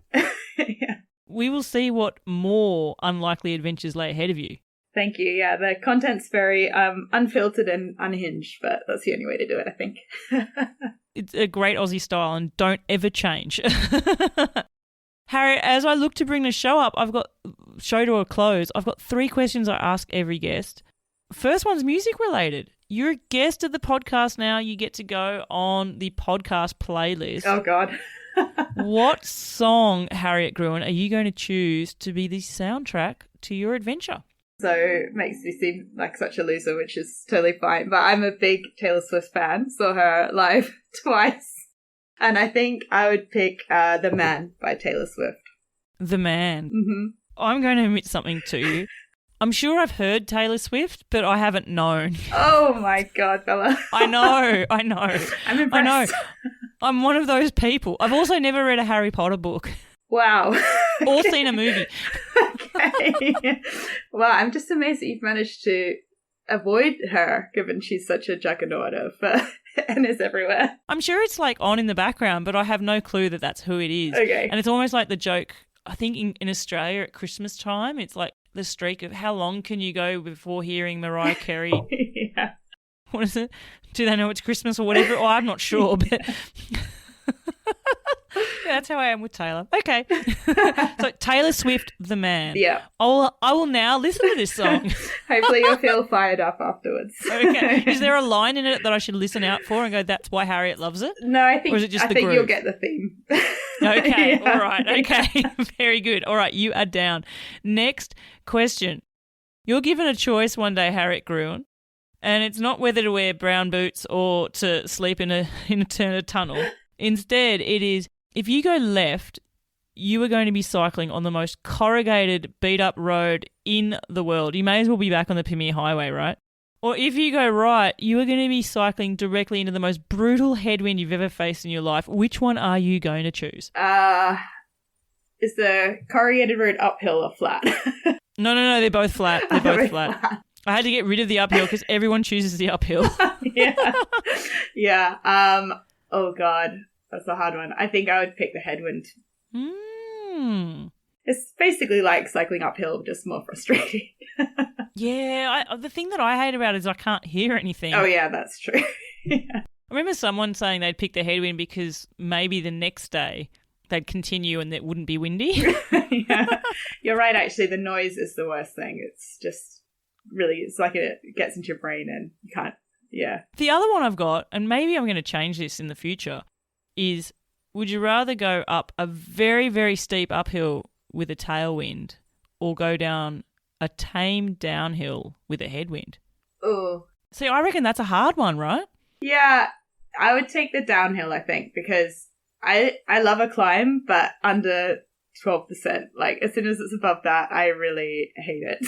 Speaker 1: Yeah.
Speaker 2: We will see what more unlikely adventures lay ahead of you.
Speaker 1: Thank you. Yeah, the content's very unfiltered and unhinged, but that's the only way to do it, I think.
Speaker 2: It's a great Aussie style, and don't ever change. Harriet, as I look to bring the show to a close, I've got 3 questions I ask every guest. First one's music related. You're a guest of the podcast now. You get to go on the podcast playlist.
Speaker 1: Oh, God.
Speaker 2: What song, Harriet Gruen, are you going to choose to be the soundtrack to your adventure?
Speaker 1: So it makes me seem like such a loser, which is totally fine. But I'm a big Taylor Swift fan. Saw her live twice. And I think I would pick The Man by Taylor Swift.
Speaker 2: The Man.
Speaker 1: Mm-hmm.
Speaker 2: I'm going to admit something to you. I'm sure I've heard Taylor Swift, but I haven't known.
Speaker 1: Oh, my God, Bella.
Speaker 2: I know.
Speaker 1: I'm impressed.
Speaker 2: I know. I'm one of those people. I've also never read a Harry Potter book.
Speaker 1: Wow.
Speaker 2: Or seen a movie.
Speaker 1: Okay. Wow, I'm just amazed that you've managed to avoid her, given she's such a juggernaut of and is everywhere.
Speaker 2: I'm sure it's like on in the background, but I have no clue that that's who it is.
Speaker 1: Okay.
Speaker 2: And it's almost like the joke, I think in Australia at Christmas time, it's like the streak of how long can you go before hearing Mariah Carey?
Speaker 1: Yeah.
Speaker 2: What is it? Do they know it's Christmas or whatever? Oh, I'm not sure, but yeah, that's how I am with Taylor. Okay. So Taylor Swift, The Man.
Speaker 1: Yeah.
Speaker 2: I will now listen to this song.
Speaker 1: Hopefully you'll feel fired up afterwards.
Speaker 2: Okay. Is there a line in it that I should listen out for and go, that's why Harriet loves it?
Speaker 1: No, I think,
Speaker 2: or is it just
Speaker 1: I
Speaker 2: the
Speaker 1: think
Speaker 2: groove?
Speaker 1: You'll get the theme.
Speaker 2: Okay.
Speaker 1: Yeah.
Speaker 2: All right. Okay. Very good. All right. You are down. Next question. You're given a choice one day, Harriet Gruen, and it's not whether to wear brown boots or to sleep in a tunnel. Instead, it is, if you go left, you are going to be cycling on the most corrugated, beat-up road in the world. You may as well be back on the Pymere Highway, right? Or if you go right, you are going to be cycling directly into the most brutal headwind you've ever faced in your life. Which one are you going to choose?
Speaker 1: Is the corrugated road uphill or flat?
Speaker 2: No, they're both flat. They're both flat. I had to get rid of the uphill because everyone chooses the uphill.
Speaker 1: Yeah. Yeah. Oh, God. That's a hard one. I think I would pick the headwind. It's basically like cycling uphill, just more frustrating.
Speaker 2: Yeah. The thing that I hate about it is I can't hear anything.
Speaker 1: Oh, yeah, that's true. Yeah.
Speaker 2: I remember someone saying they'd pick the headwind because maybe the next day they'd continue and it wouldn't be windy.
Speaker 1: Yeah. You're right, actually. The noise is the worst thing. It's just really, it's like it gets into your brain and you can't, yeah.
Speaker 2: The other one I've got, and maybe I'm going to change this in the future, is would you rather go up a very, very steep uphill with a tailwind or go down a tame downhill with a headwind?
Speaker 1: Oh.
Speaker 2: See, I reckon that's a hard one, right?
Speaker 1: Yeah, I would take the downhill, I think, because I love a climb, but under 12%. Like, as soon as it's above that, I really hate it.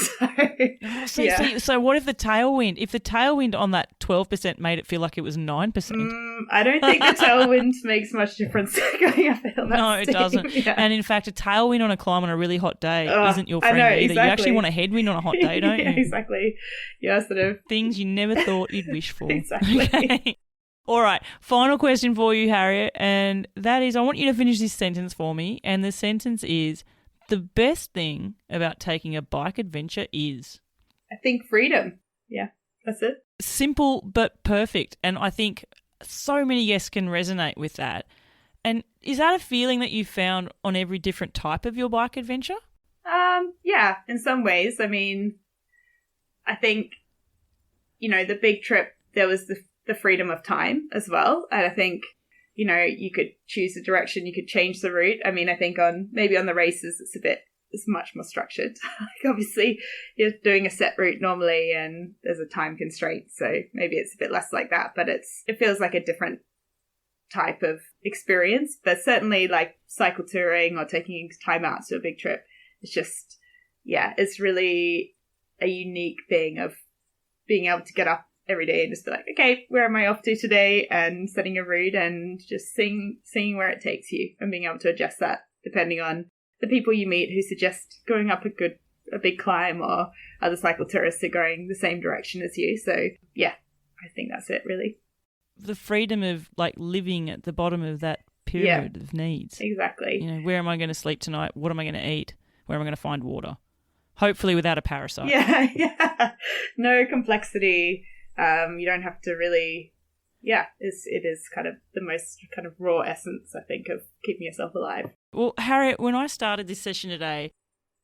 Speaker 2: So what if the tailwind on that 12% made it feel like it was 9%?
Speaker 1: I don't think the tailwind makes much difference going uphill.
Speaker 2: No, it doesn't.
Speaker 1: Yeah.
Speaker 2: And in fact, a tailwind on a climb on a really hot day isn't your friend
Speaker 1: I know,
Speaker 2: either.
Speaker 1: exactly.
Speaker 2: You actually want a headwind on a hot day, don't
Speaker 1: Yeah,
Speaker 2: you?
Speaker 1: exactly. Yeah, sort of.
Speaker 2: Things you never thought you'd wish for.
Speaker 1: Exactly.
Speaker 2: Okay. All right, final question for you, Harriet, and that is I want you to finish this sentence for me, and the sentence is, the best thing about taking a bike adventure is?
Speaker 1: I think freedom. Yeah, that's it.
Speaker 2: Simple but perfect, and I think so many guests can resonate with that. And is that a feeling that you found on every different type of your bike adventure?
Speaker 1: Yeah, in some ways. I mean, I think, the big trip, there was the freedom of time as well. And I think, you could choose the direction, you could change the route. I mean, I think on the races, it's much more structured. Like obviously you're doing a set route normally and there's a time constraint. So maybe it's a bit less like that, but it feels like a different type of experience. But certainly like cycle touring or taking time out to a big trip, it's just, it's really a unique thing of being able to get up every day and just be like, okay, where am I off to today? And setting a route and just seeing where it takes you and being able to adjust that depending on the people you meet who suggest going up a big climb, or other cycle tourists are going the same direction as you. So yeah, I think that's it really.
Speaker 2: The freedom of like living at the bottom of that pyramid of needs.
Speaker 1: Exactly.
Speaker 2: Where am I going to sleep tonight? What am I going to eat? Where am I going to find water? Hopefully without a parasite.
Speaker 1: Yeah. No complexity. You don't have to really, it is kind of the most kind of raw essence, I think, of keeping yourself alive.
Speaker 2: Well, Harriet, when I started this session today,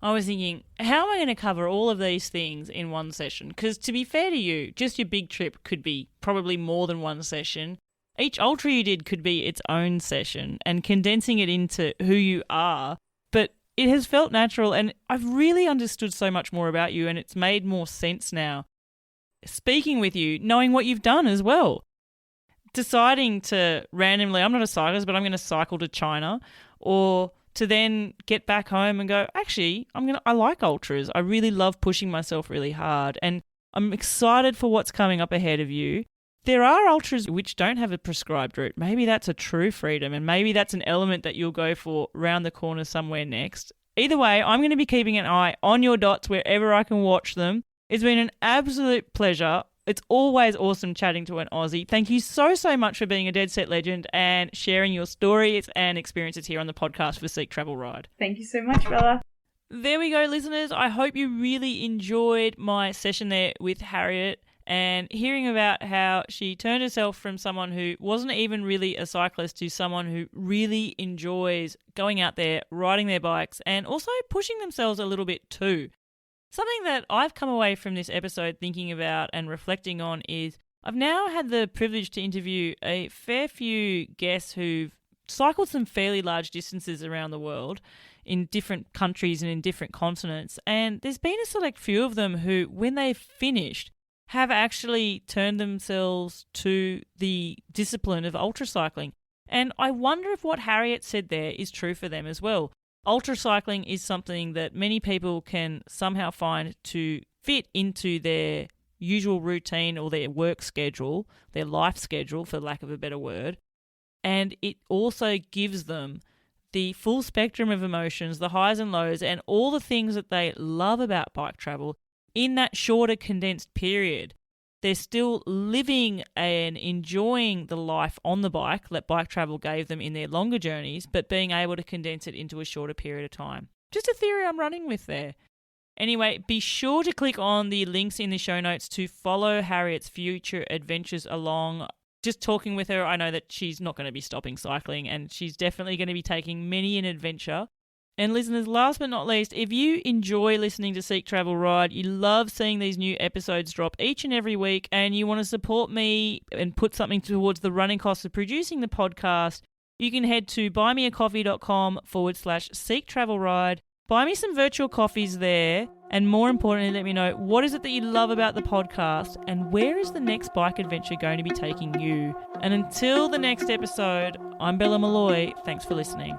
Speaker 2: I was thinking, how am I going to cover all of these things in one session? Because to be fair to you, just your big trip could be probably more than one session. Each ultra you did could be its own session, and condensing it into who you are. But it has felt natural, and I've really understood so much more about you, and it's made more sense now. Speaking with you, knowing what you've done as well. Deciding to randomly, I'm not a cyclist, but I'm going to cycle to China, or to then get back home and go, actually, I like ultras. I really love pushing myself really hard, and I'm excited for what's coming up ahead of you. There are ultras which don't have a prescribed route. Maybe that's a true freedom, and maybe that's an element that you'll go for round the corner somewhere next. Either way, I'm going to be keeping an eye on your dots wherever I can watch them. It's been an absolute pleasure. It's always awesome chatting to an Aussie. Thank you so much for being a Dead Set legend and sharing your stories and experiences here on the podcast for Seek Travel Ride.
Speaker 1: Thank you so much, Bella.
Speaker 2: There we go, listeners. I hope you really enjoyed my session there with Harriet and hearing about how she turned herself from someone who wasn't even really a cyclist to someone who really enjoys going out there, riding their bikes, and also pushing themselves a little bit too. Something that I've come away from this episode thinking about and reflecting on is I've now had the privilege to interview a fair few guests who've cycled some fairly large distances around the world in different countries and in different continents. And there's been a select few of them who, when they've finished, have actually turned themselves to the discipline of ultracycling. And I wonder if what Harriet said there is true for them as well. Ultracycling is something that many people can somehow find to fit into their usual routine or their work schedule, their life schedule, for lack of a better word. And it also gives them the full spectrum of emotions, the highs and lows, and all the things that they love about bike travel in that shorter, condensed period. They're still living and enjoying the life on the bike that bike travel gave them in their longer journeys, but being able to condense it into a shorter period of time. Just a theory I'm running with there. Anyway, be sure to click on the links in the show notes to follow Harriet's future adventures along. Just talking with her, I know that she's not going to be stopping cycling, and she's definitely going to be taking many an adventure. And listeners, last but not least, if you enjoy listening to Seek Travel Ride, you love seeing these new episodes drop each and every week, and you want to support me and put something towards the running costs of producing the podcast, you can head to buymeacoffee.com/Seek Travel Ride. Buy me some virtual coffees there, and more importantly, let me know what is it that you love about the podcast and where is the next bike adventure going to be taking you. And until the next episode, I'm Bella Malloy. Thanks for listening.